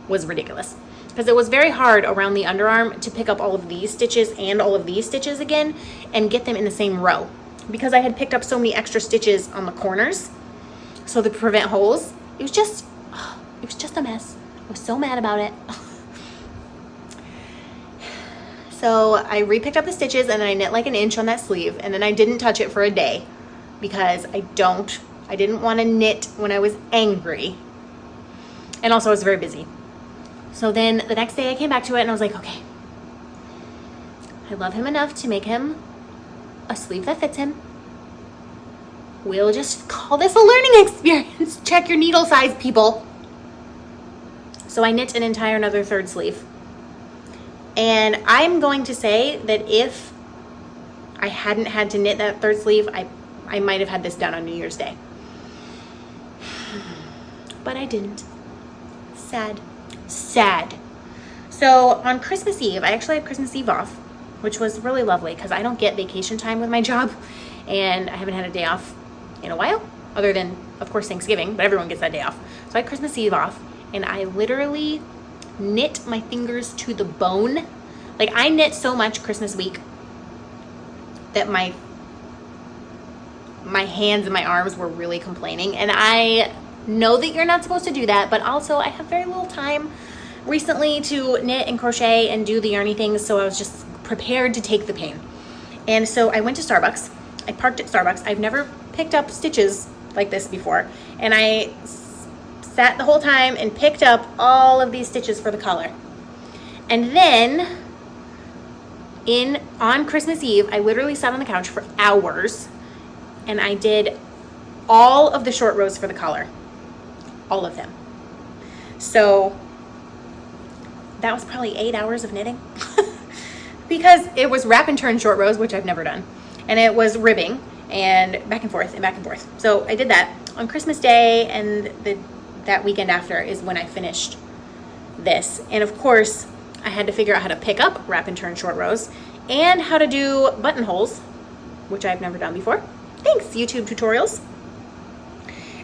Was ridiculous. Because it was very hard around the underarm to pick up all of these stitches and all of these stitches again and get them in the same row. Because I had picked up so many extra stitches on the corners so to prevent holes. It was just a mess. I was so mad about it. So I re-picked up the stitches and then I knit like an inch on that sleeve, and then I didn't touch it for a day because I didn't want to knit when I was angry. And also I was very busy. So then the next day I came back to it and I was like, okay, I love him enough to make him a sleeve that fits him. We'll just call this a learning experience. Check your needle size, people. So I knit an entire another 3rd sleeve. And I'm going to say that if I hadn't had to knit that 3rd sleeve, I might have had this done on New Year's Day. But I didn't. Sad. So on Christmas Eve, I actually had Christmas Eve off, which was really lovely because I don't get vacation time with my job and I haven't had a day off in a while. other than, of course, Thanksgiving, but everyone gets that day off. So I had Christmas Eve off, and I literally knit my fingers to the bone. Like, I knit so much Christmas week that my hands and my arms were really complaining. And I know that you're not supposed to do that, but also I have very little time recently to knit and crochet and do the yarny things, so I was just prepared to take the pain. And so I went to Starbucks. I parked at Starbucks. I've never picked up stitches like this before, and I sat the whole time and picked up all of these stitches for the collar. And then on Christmas Eve, I literally sat on the couch for hours, and I did all of the short rows for the collar, all of them. So that was probably 8 hours of knitting because it was wrap and turn short rows, which I've never done, and it was ribbing and back and forth and back and forth. So I did that on Christmas Day, and that weekend after is when I finished this. And of course, I had to figure out how to pick up wrap and turn short rows and how to do buttonholes, which I've never done before. Thanks, YouTube tutorials.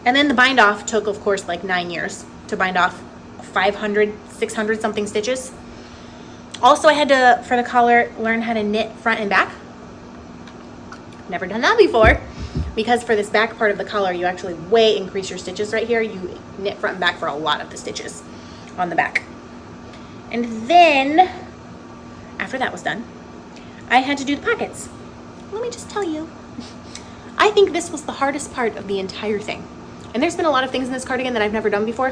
And then the bind off took, of course, like 9 years to bind off 500, 600 something stitches. Also, I had to, for the collar, learn how to knit front and back. Never done that before, because for this back part of the collar, you actually way increase your stitches right here. You knit front and back for a lot of the stitches on the back. And then, after that was done, I had to do the pockets. Let me just tell you, I think this was the hardest part of the entire thing. And there's been a lot of things in this cardigan that I've never done before.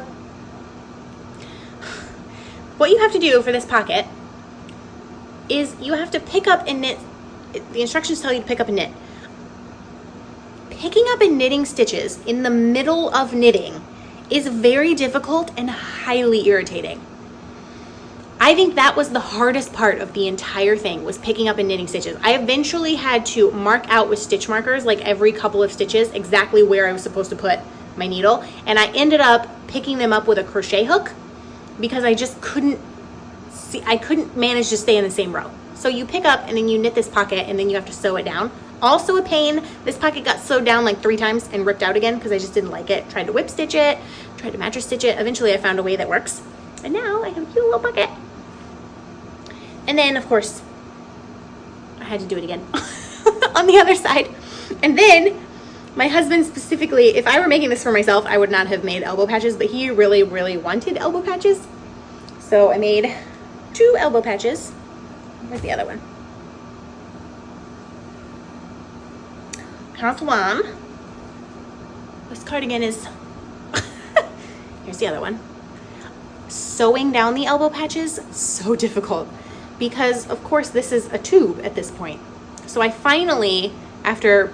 What you have to do for this pocket is you have to pick up and knit. The instructions tell you to pick up and knit. Picking up and knitting stitches in the middle of knitting is very difficult and highly irritating. I think that was the hardest part of the entire thing, was picking up and knitting stitches. I eventually had to mark out with stitch markers, like every couple of stitches, exactly where I was supposed to put my needle. And I ended up picking them up with a crochet hook because I just couldn't manage to stay in the same row. So you pick up and then you knit this pocket, and then you have to sew it down. Also a pain. This pocket got sewed down like 3 times and ripped out again because I just didn't like it. Tried to whip stitch it, tried to mattress stitch it. Eventually I found a way that works. And now I have a cute little pocket. And then, of course, I had to do it again on the other side. And then my husband specifically, if I were making this for myself, I would not have made elbow patches, but he really, really wanted elbow patches. So I made 2 elbow patches. Where's the other one? Here's one. This cardigan is, here's the other one. Sewing down the elbow patches, so difficult. Because of course this is a tube at this point. So I finally, after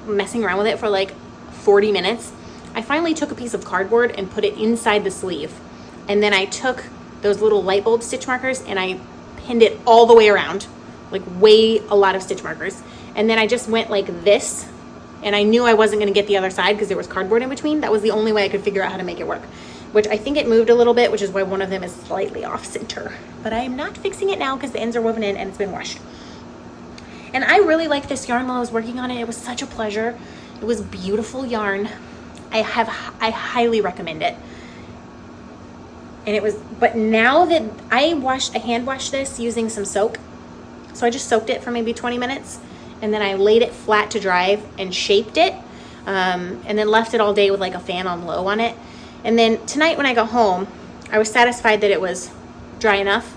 messing around with it for like 40 minutes, I finally took a piece of cardboard and put it inside the sleeve. And then I took those little light bulb stitch markers and I pinned it all the way around, like a lot of stitch markers. And then I just went like this, and I knew I wasn't gonna get the other side because there was cardboard in between. That was the only way I could figure out how to make it work, which I think it moved a little bit, which is why one of them is slightly off center. But I am not fixing it now because the ends are woven in and it's been washed. And I really liked this yarn while I was working on it. It was such a pleasure. It was beautiful yarn. I highly recommend it. And it was, but now that I hand washed this using some soak. So I just soaked it for maybe 20 minutes and then I laid it flat to dry and shaped it. And then left it all day with like a fan on low on it. And then tonight when I got home, I was satisfied that it was dry enough.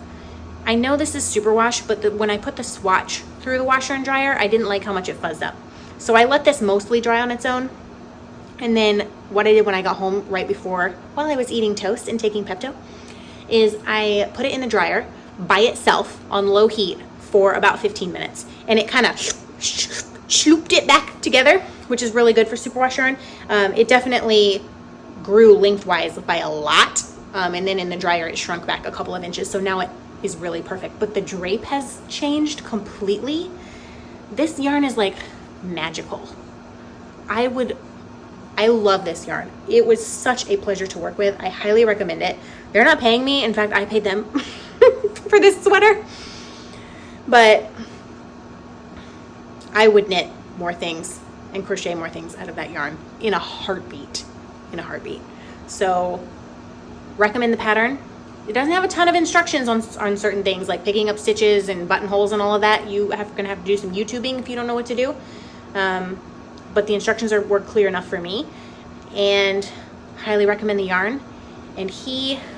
I know this is superwash, but when I put the swatch through the washer and dryer, I didn't like how much it fuzzed up. So I let this mostly dry on its own. And then what I did when I got home right before, while I was eating toast and taking Pepto, is I put it in the dryer by itself on low heat for about 15 minutes. And it kind of slooped it back together, which is really good for superwash yarn. It definitely grew lengthwise by a lot. And then in the dryer, it shrunk back a couple of inches. So now it is really perfect. But the drape has changed completely. This yarn is like magical. I love this yarn. It was such a pleasure to work with. I highly recommend it. They're not paying me. In fact, I paid them for this sweater. But I would knit more things and crochet more things out of that yarn in a heartbeat, So recommend the pattern. It doesn't have a ton of instructions on certain things like picking up stitches and buttonholes and all of that. Gonna have to do some YouTubing if you don't know what to do. But the instructions were clear enough for me, and highly recommend the yarn. And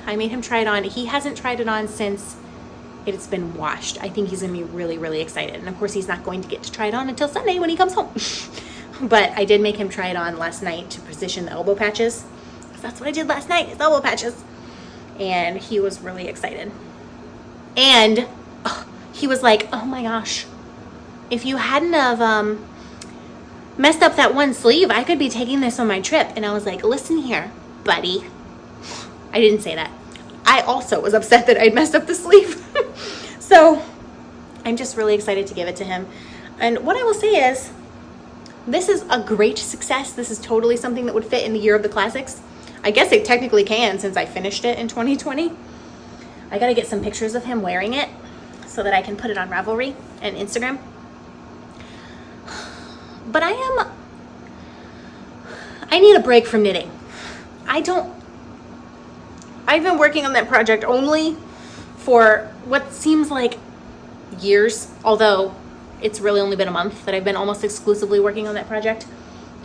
I made him try it on. He hasn't tried it on since it's been washed. I think he's gonna be really, really excited. And of course he's not going to get to try it on until Sunday when he comes home. But I did make him try it on last night to position the elbow patches. That's what I did last night, is elbow patches. And he was really excited. And he was like, oh my gosh, if you hadn't have messed up that one sleeve, I could be taking this on my trip. And I was like, listen here, buddy. I didn't say that. I also was upset that I'd messed up the sleeve. So I'm just really excited to give it to him. And what I will say is, this is a great success. This is totally something that would fit in the Year of the Classics. I guess it technically can, since I finished it in 2020. I gotta get some pictures of him wearing it so that I can put it on Ravelry and Instagram. But I need a break from knitting. I've been working on that project only for what seems like years, although it's really only been a month that I've been almost exclusively working on that project,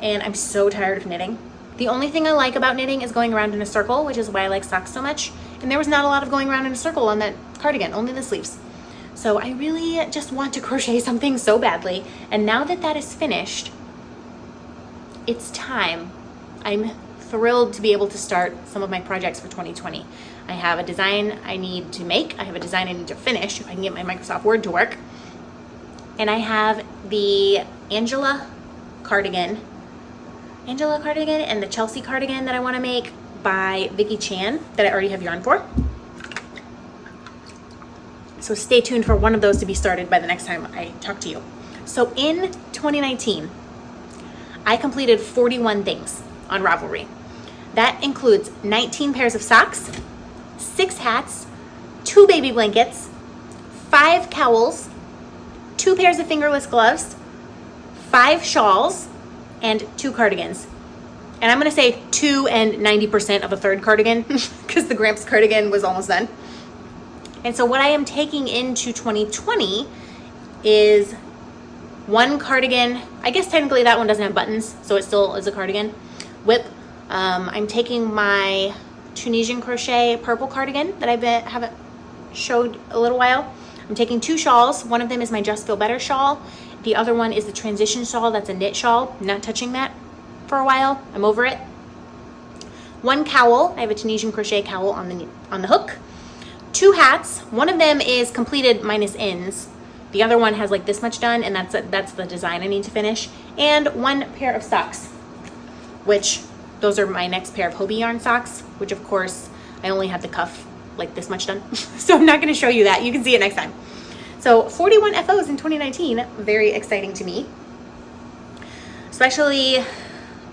and I'm so tired of knitting. The only thing I like about knitting is going around in a circle, which is why I like socks so much, and there was not a lot of going around in a circle on that cardigan, only the sleeves. So I really just want to crochet something so badly, and now that that is finished, it's time. I'm thrilled to be able to start some of my projects for 2020. I have a design I need to make, I have a design I need to finish if I can get my Microsoft Word to work, and I have the Angela cardigan and the Chelsea cardigan that I want to make by Vicky Chan that I already have yarn for. So stay tuned for one of those to be started by the next time I talk to you. So in 2019, I completed 41 things on Ravelry. That includes 19 pairs of socks, 6 hats, 2 baby blankets, 5 cowls, 2 pairs of fingerless gloves, 5 shawls, and 2 cardigans. And I'm gonna say 2 and 90% of a third cardigan because the Gramps cardigan was almost done. And so what I am taking into 2020 is 1 cardigan. I guess technically that one doesn't have buttons, so it still is a cardigan. Whip. I'm taking my Tunisian crochet purple cardigan that I haven't showed a little while. I'm taking 2 shawls. One of them is my Just Feel Better shawl. The other one is the transition shawl. That's a knit shawl. I'm not touching that for a while. I'm over it. 1 cowl. I have a Tunisian crochet cowl on the hook. 2 hats. One of them is completed minus ends. The other one has like this much done, and that's the design I need to finish. And 1 pair of socks, which those are my next pair of Hobbii Yarn socks, which of course I only have the cuff like this much done. So I'm not going to show you that. You can see it next time. So 41 FOs in 2019, very exciting to me. Especially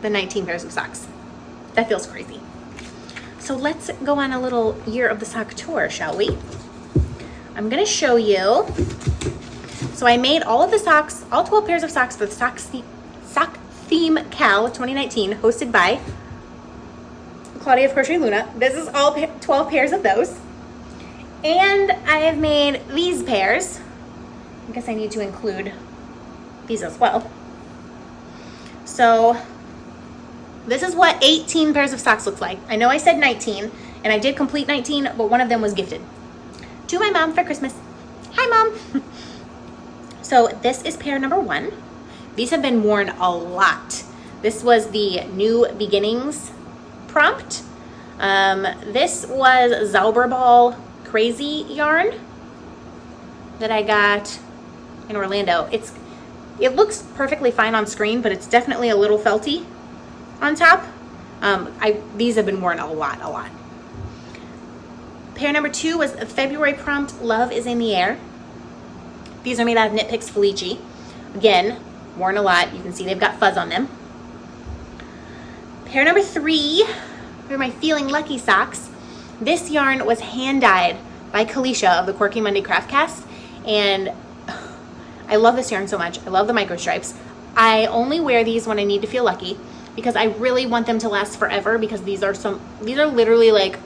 the 19 pairs of socks. That feels crazy. So let's go on a little Year of the Sock tour, shall we? I'm gonna show you. So I made all of the socks, all 12 pairs of socks for the Sock Theme Cal 2019, hosted by Claudia of Crochet Luna. This is all 12 pairs of those. And I have made these pairs. I guess I need to include these as well. So this is what 18 pairs of socks looks like. I know I said 19, and I did complete 19, but one of them was gifted to my mom for Christmas. Hi, Mom. So this is pair number 1. These have been worn a lot. This was the New Beginnings prompt. This was Zauberball Crazy yarn that I got in Orlando. It looks perfectly fine on screen, but it's definitely a little felty on top. These have been worn a lot. Pair number 2 was a February prompt, Love is in the Air. These are made out of Knit Picks Felici. Again, worn a lot. You can see they've got fuzz on them. Pair number 3 are my Feeling Lucky socks. This yarn was hand dyed by Kalisha of the Quirky Monday Craft Cast, and I love this yarn so much. I love the micro stripes. I only wear these when I need to feel lucky because I really want them to last forever, because these are literally like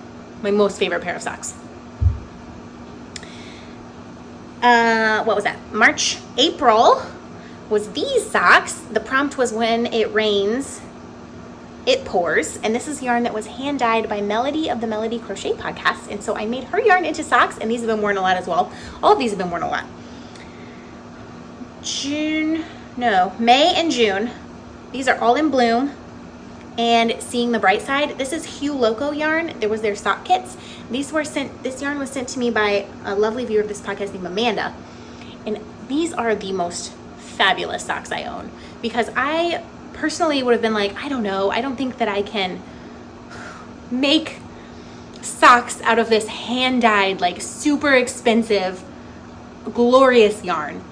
my most favorite pair of socks. What was that? March, April was these socks. The prompt was when it rains, it pours. And this is yarn that was hand dyed by Melody of the Melody Crochet Podcast. And so I made her yarn into socks, and these have been worn a lot as well. All of these have been worn a lot. May and June. These are all in bloom and seeing the bright side. This is Hue Loco yarn. There was their sock kits. This yarn was sent to me by a lovely viewer of this podcast named Amanda. And these are the most fabulous socks I own, because I personally would have been like, I don't know, I don't think that I can make socks out of this hand-dyed, like super expensive, glorious yarn.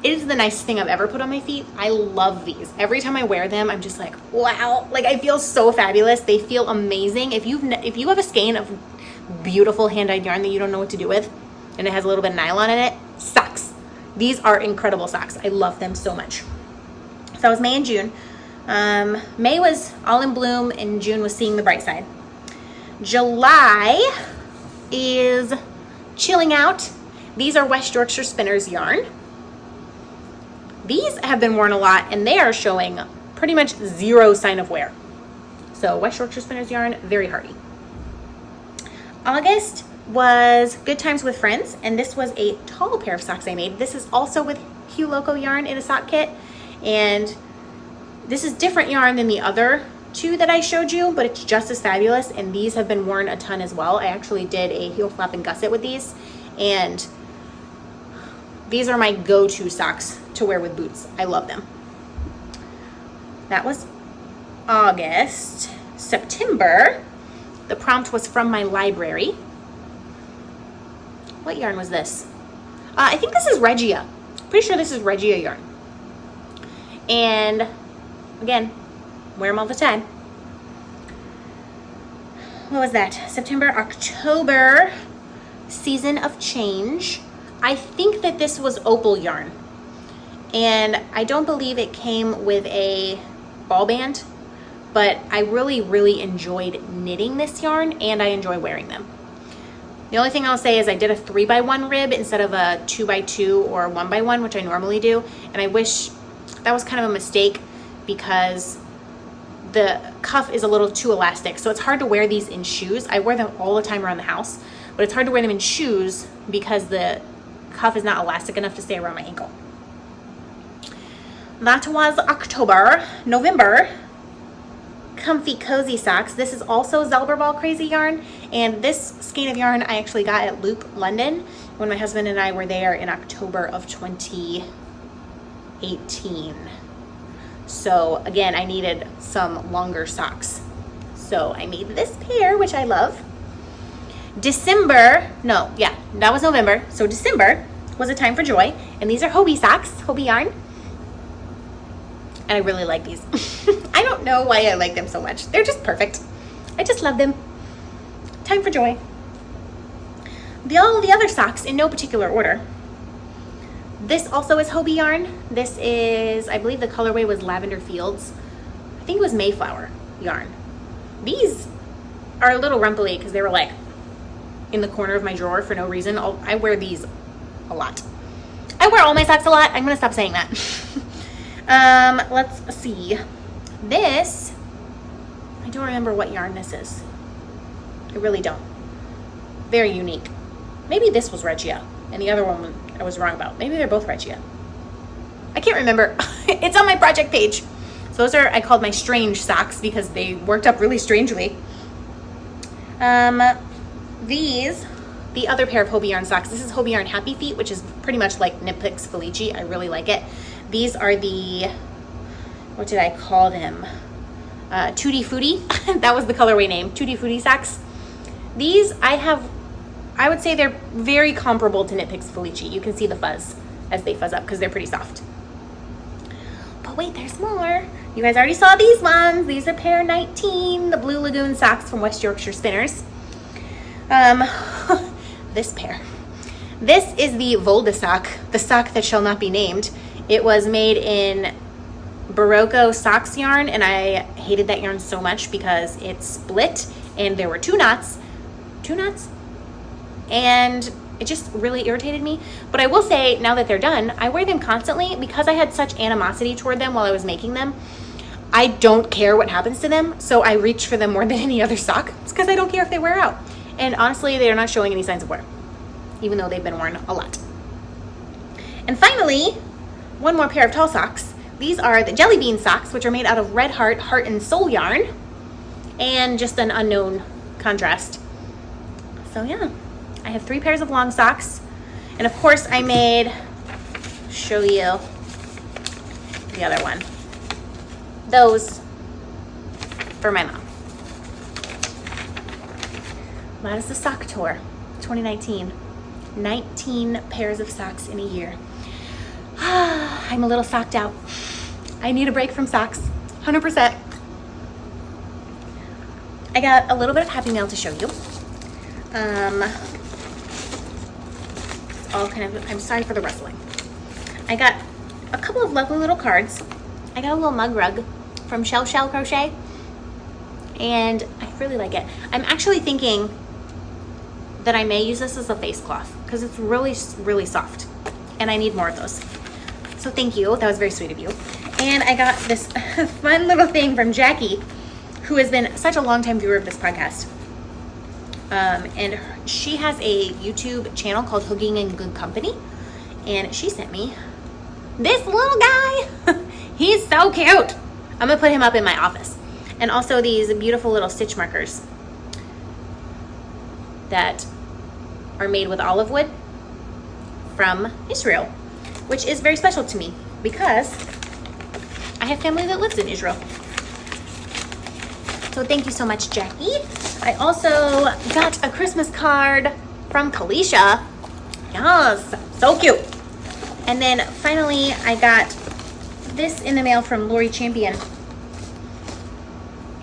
It is the nicest thing I've ever put on my feet. I love these. Every time I wear them, I'm just like, wow, like I feel so fabulous. They feel amazing. If you have a skein of beautiful hand-dyed yarn that you don't know what to do with, and it has a little bit of nylon in it, socks. These are incredible socks. I love them so much. So that was May and June. May was all in bloom, and June was seeing the bright side. July is chilling out. These are West Yorkshire Spinners yarn. These have been worn a lot, and they are showing pretty much zero sign of wear. So West Yorkshire Spinners yarn, very hardy. August was Good Times with Friends, and this was a tall pair of socks I made. This is also with Hue Loco yarn in a sock kit, and this is different yarn than the other two that I showed you, but it's just as fabulous, and these have been worn a ton as well. I actually did a heel flap and gusset with these, and these are my go-to socks to wear with boots. I love them. That was August. September, the prompt was from my library. What yarn was this? I think this is Regia. Pretty sure this is Regia yarn. And again, wear them all the time. What was that? September, October, Season of Change. I think that this was opal yarn, and I don't believe it came with a ball band, but I really, really enjoyed knitting this yarn, and I enjoy wearing them. The only thing I'll say is I did a 3x1 rib instead of a 2x2 or 1x1, which I normally do, and I wish that was kind of a mistake because the cuff is a little too elastic, so it's hard to wear these in shoes. I wear them all the time around the house, but it's hard to wear them in shoes because the cuff is not elastic enough to stay around my ankle. That was October. November, Comfy Cozy Socks. This is also Zelberball Crazy yarn, and this skein of yarn I actually got at Loop London when my husband and I were there in October of 2018. So again, I needed some longer socks, so I made this pair, which I love. That was November. So December was a time for joy, and these are Hobbii socks, Hobbii yarn, and I really like these. I don't know why I like them so much. They're just perfect. I just love them. Time for joy. All the other socks in no particular order. This also is Hobbii yarn. This is, I believe the colorway was Lavender Fields. I think it was Mayflower yarn. These are a little rumply because they were like in the corner of my drawer for no reason. I wear these a lot. I wear all my socks a lot. I'm gonna stop saying that. Let's see. This, I don't remember what yarn this is. I really don't. Very unique. Maybe this was Regia, and the other one I was wrong about. Maybe they're both Regia. I can't remember. It's on my project page. So those are, I called my strange socks because they worked up really strangely. These, the other pair of Hobbii yarn socks. This is Hobbii yarn Happy Feet, which is pretty much like Knit Picks Felici. I really like it. These are the, what did I call them? Tutti Frutti. That was the colorway name. Tutti Frutti socks. These I would say they're very comparable to Knit Picks Felici. You can see the fuzz as they fuzz up because they're pretty soft. But wait, there's more. You guys already saw these ones. These are pair 19, the Blue Lagoon socks from West Yorkshire Spinners. This pair. This is the Volda sock, the sock that shall not be named. It was made in Barocco socks yarn, and I hated that yarn so much because it split and there were two knots, and it just really irritated me. But I will say, now that they're done, I wear them constantly because I had such animosity toward them while I was making them. I don't care what happens to them, so I reach for them more than any other sock. It's because I don't care if they wear out. And honestly, they are not showing any signs of wear, even though they've been worn a lot. And finally, one more pair of tall socks. These are the Jelly Bean socks, which are made out of Red Heart, Heart and Soul yarn, and just an unknown contrast. So yeah, I have 3 pairs of long socks. And of course I made, show you the other one, those for my mom. That is the sock tour 2019. 19 pairs of socks in a year. I'm a little socked out. I need a break from socks, 100%. I got a little bit of Happy Mail to show you. It's all kind of, I'm sorry for the rustling. I got a couple of lovely little cards. I got a little mug rug from Shell Crochet, and I really like it. I'm actually thinking that I may use this as a face cloth because it's really, really soft, and I need more of those. So thank you, that was very sweet of you. And I got this fun little thing from Jackie, who has been such a longtime viewer of this podcast. And she has a YouTube channel called Hooking and Good Company, and she sent me this little guy. He's so cute. I'm gonna put him up in my office. And also these beautiful little stitch markers that are made with olive wood from Israel, which is very special to me because I have family that lives in Israel. So thank you so much, Jackie. I also got a Christmas card from Kalisha. Yes, so cute. And then finally, I got this in the mail from Lori Champion.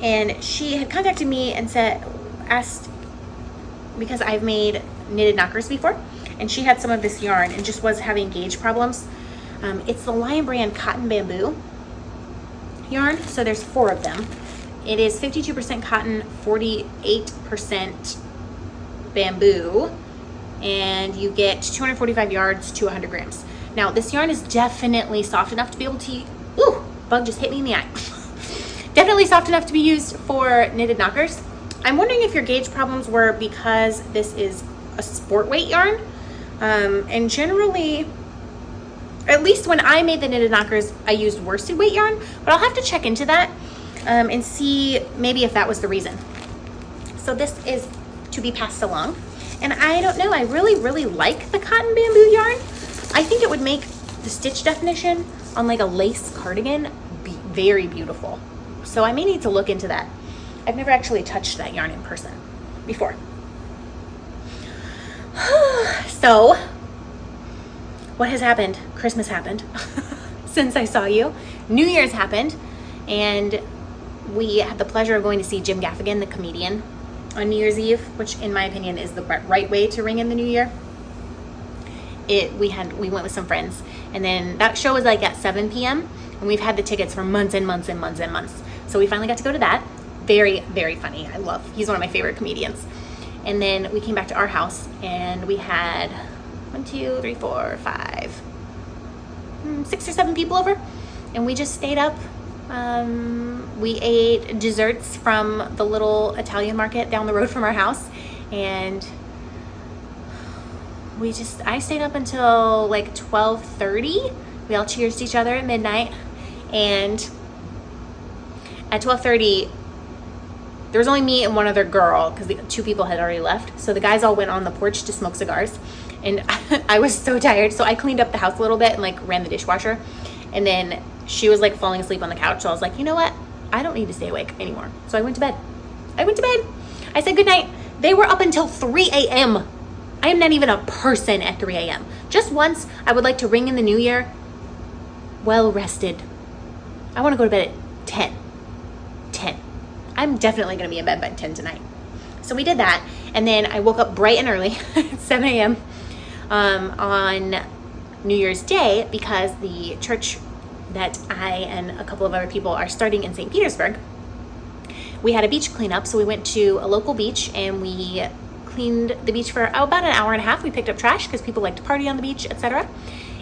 And she had contacted me and asked, because I've made knitted knockers before, and she had some of this yarn and just was having gauge problems. It's the Lion Brand Cotton Bamboo yarn, so there's 4 of them. It is 52% cotton, 48% bamboo, and you get 245 yards to 100 grams. Now, this yarn is definitely soft enough to be able to, ooh, bug just hit me in the eye. Definitely soft enough to be used for knitted knockers. I'm wondering if your gauge problems were because this is a sport weight yarn. And generally, at least when I made the knitted knockers, I used worsted weight yarn, but I'll have to check into that and see maybe if that was the reason. So this is to be passed along. And I don't know, I really, really like the cotton bamboo yarn. I think it would make the stitch definition on like a lace cardigan be very beautiful. So I may need to look into that. I've never actually touched that yarn in person before. So, what has happened? Christmas happened since I saw you. New Year's happened, and we had the pleasure of going to see Jim Gaffigan, the comedian, on New Year's Eve, which in my opinion is the right way to ring in the new year. We went with some friends, and then that show was like at 7 p.m. and we've had the tickets for months and months and months and months. So we finally got to go to that. Very, very funny. He's one of my favorite comedians. And then we came back to our house, and we had 6 or 7 people over, and we just stayed up. We ate desserts from the little Italian market down the road from our house, and I stayed up until like 12:30. We all cheersed each other at midnight, and at 12:30 there was only me and one other girl because the 2 people had already left. So the guys all went on the porch to smoke cigars, and I was so tired, so I cleaned up the house a little bit and like ran the dishwasher, and then she was like falling asleep on the couch. So I was like, you know what? I don't need to stay awake anymore. So I went to bed. I said goodnight. They were up until 3 a.m. I am not even a person at 3 a.m. Just once, I would like to ring in the new year well rested. I want to go to bed at 10. I'm definitely going to be in bed by 10 tonight. So we did that. And then I woke up bright and early at 7 a.m. On New Year's Day because the church that I and a couple of other people are starting in St. Petersburg. We had a beach cleanup, so we went to a local beach and we cleaned the beach for about an hour and a half. We picked up trash because people like to party on the beach, etc.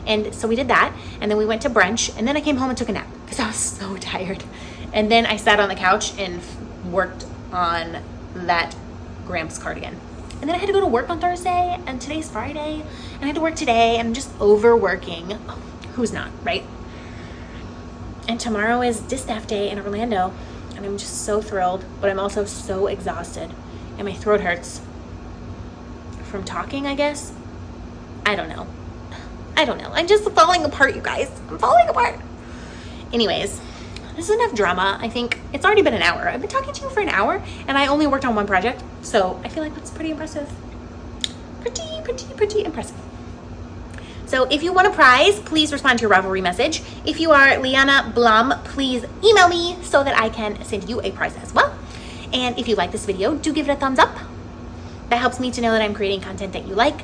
And so we did that, and then we went to brunch, and then I came home and took a nap because I was so tired. And then I sat on the couch and worked on that Gramps cardigan. And then I had to go to work on Thursday, and today's Friday, and I had to work today, and I'm just overworking. Who's not, right? And tomorrow is Distaff Day in Orlando, and I'm just so thrilled, but I'm also so exhausted, and my throat hurts from talking, I guess. I don't know. I'm just falling apart, you guys. I'm falling apart. Anyways, this is enough drama. I think it's already been an hour. I've been talking to you for an hour, and I only worked on one project, so I feel like that's pretty impressive. Pretty impressive. So if you want a prize, please respond to your Ravelry message. If you are Liana Blum, please email me so that I can send you a prize as well. And if you like this video, do give it a thumbs up. That helps me to know that I'm creating content that you like.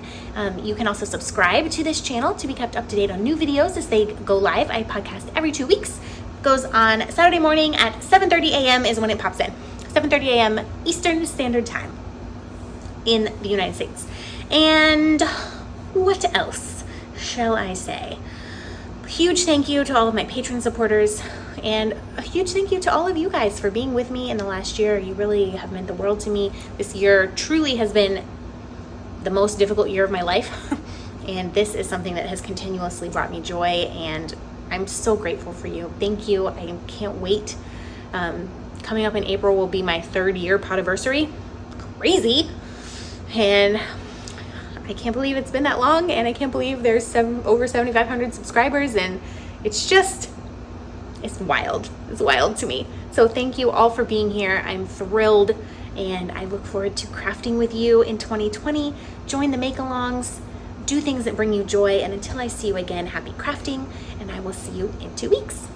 You can also subscribe to this channel to be kept up to date on new videos as they go live. I podcast every 2 weeks. Goes on Saturday morning at 7:30 a.m. is when it pops in. 7:30 a.m. Eastern Standard Time in the United States. And what else shall I say? Huge thank you to all of my Patreon supporters, and a huge thank you to all of you guys for being with me in the last year. You really have meant the world to me. This year truly has been the most difficult year of my life, and this is something that has continuously brought me joy, and I'm so grateful for you. Thank you. I can't wait. Coming up in April will be my 3rd year podiversary. Crazy. And I can't believe it's been that long, and I can't believe there's over 7,500 subscribers, and it's wild. It's wild to me. So thank you all for being here. I'm thrilled, and I look forward to crafting with you in 2020. Join the make-alongs, do things that bring you joy, and until I see you again, happy crafting, and I will see you in 2 weeks.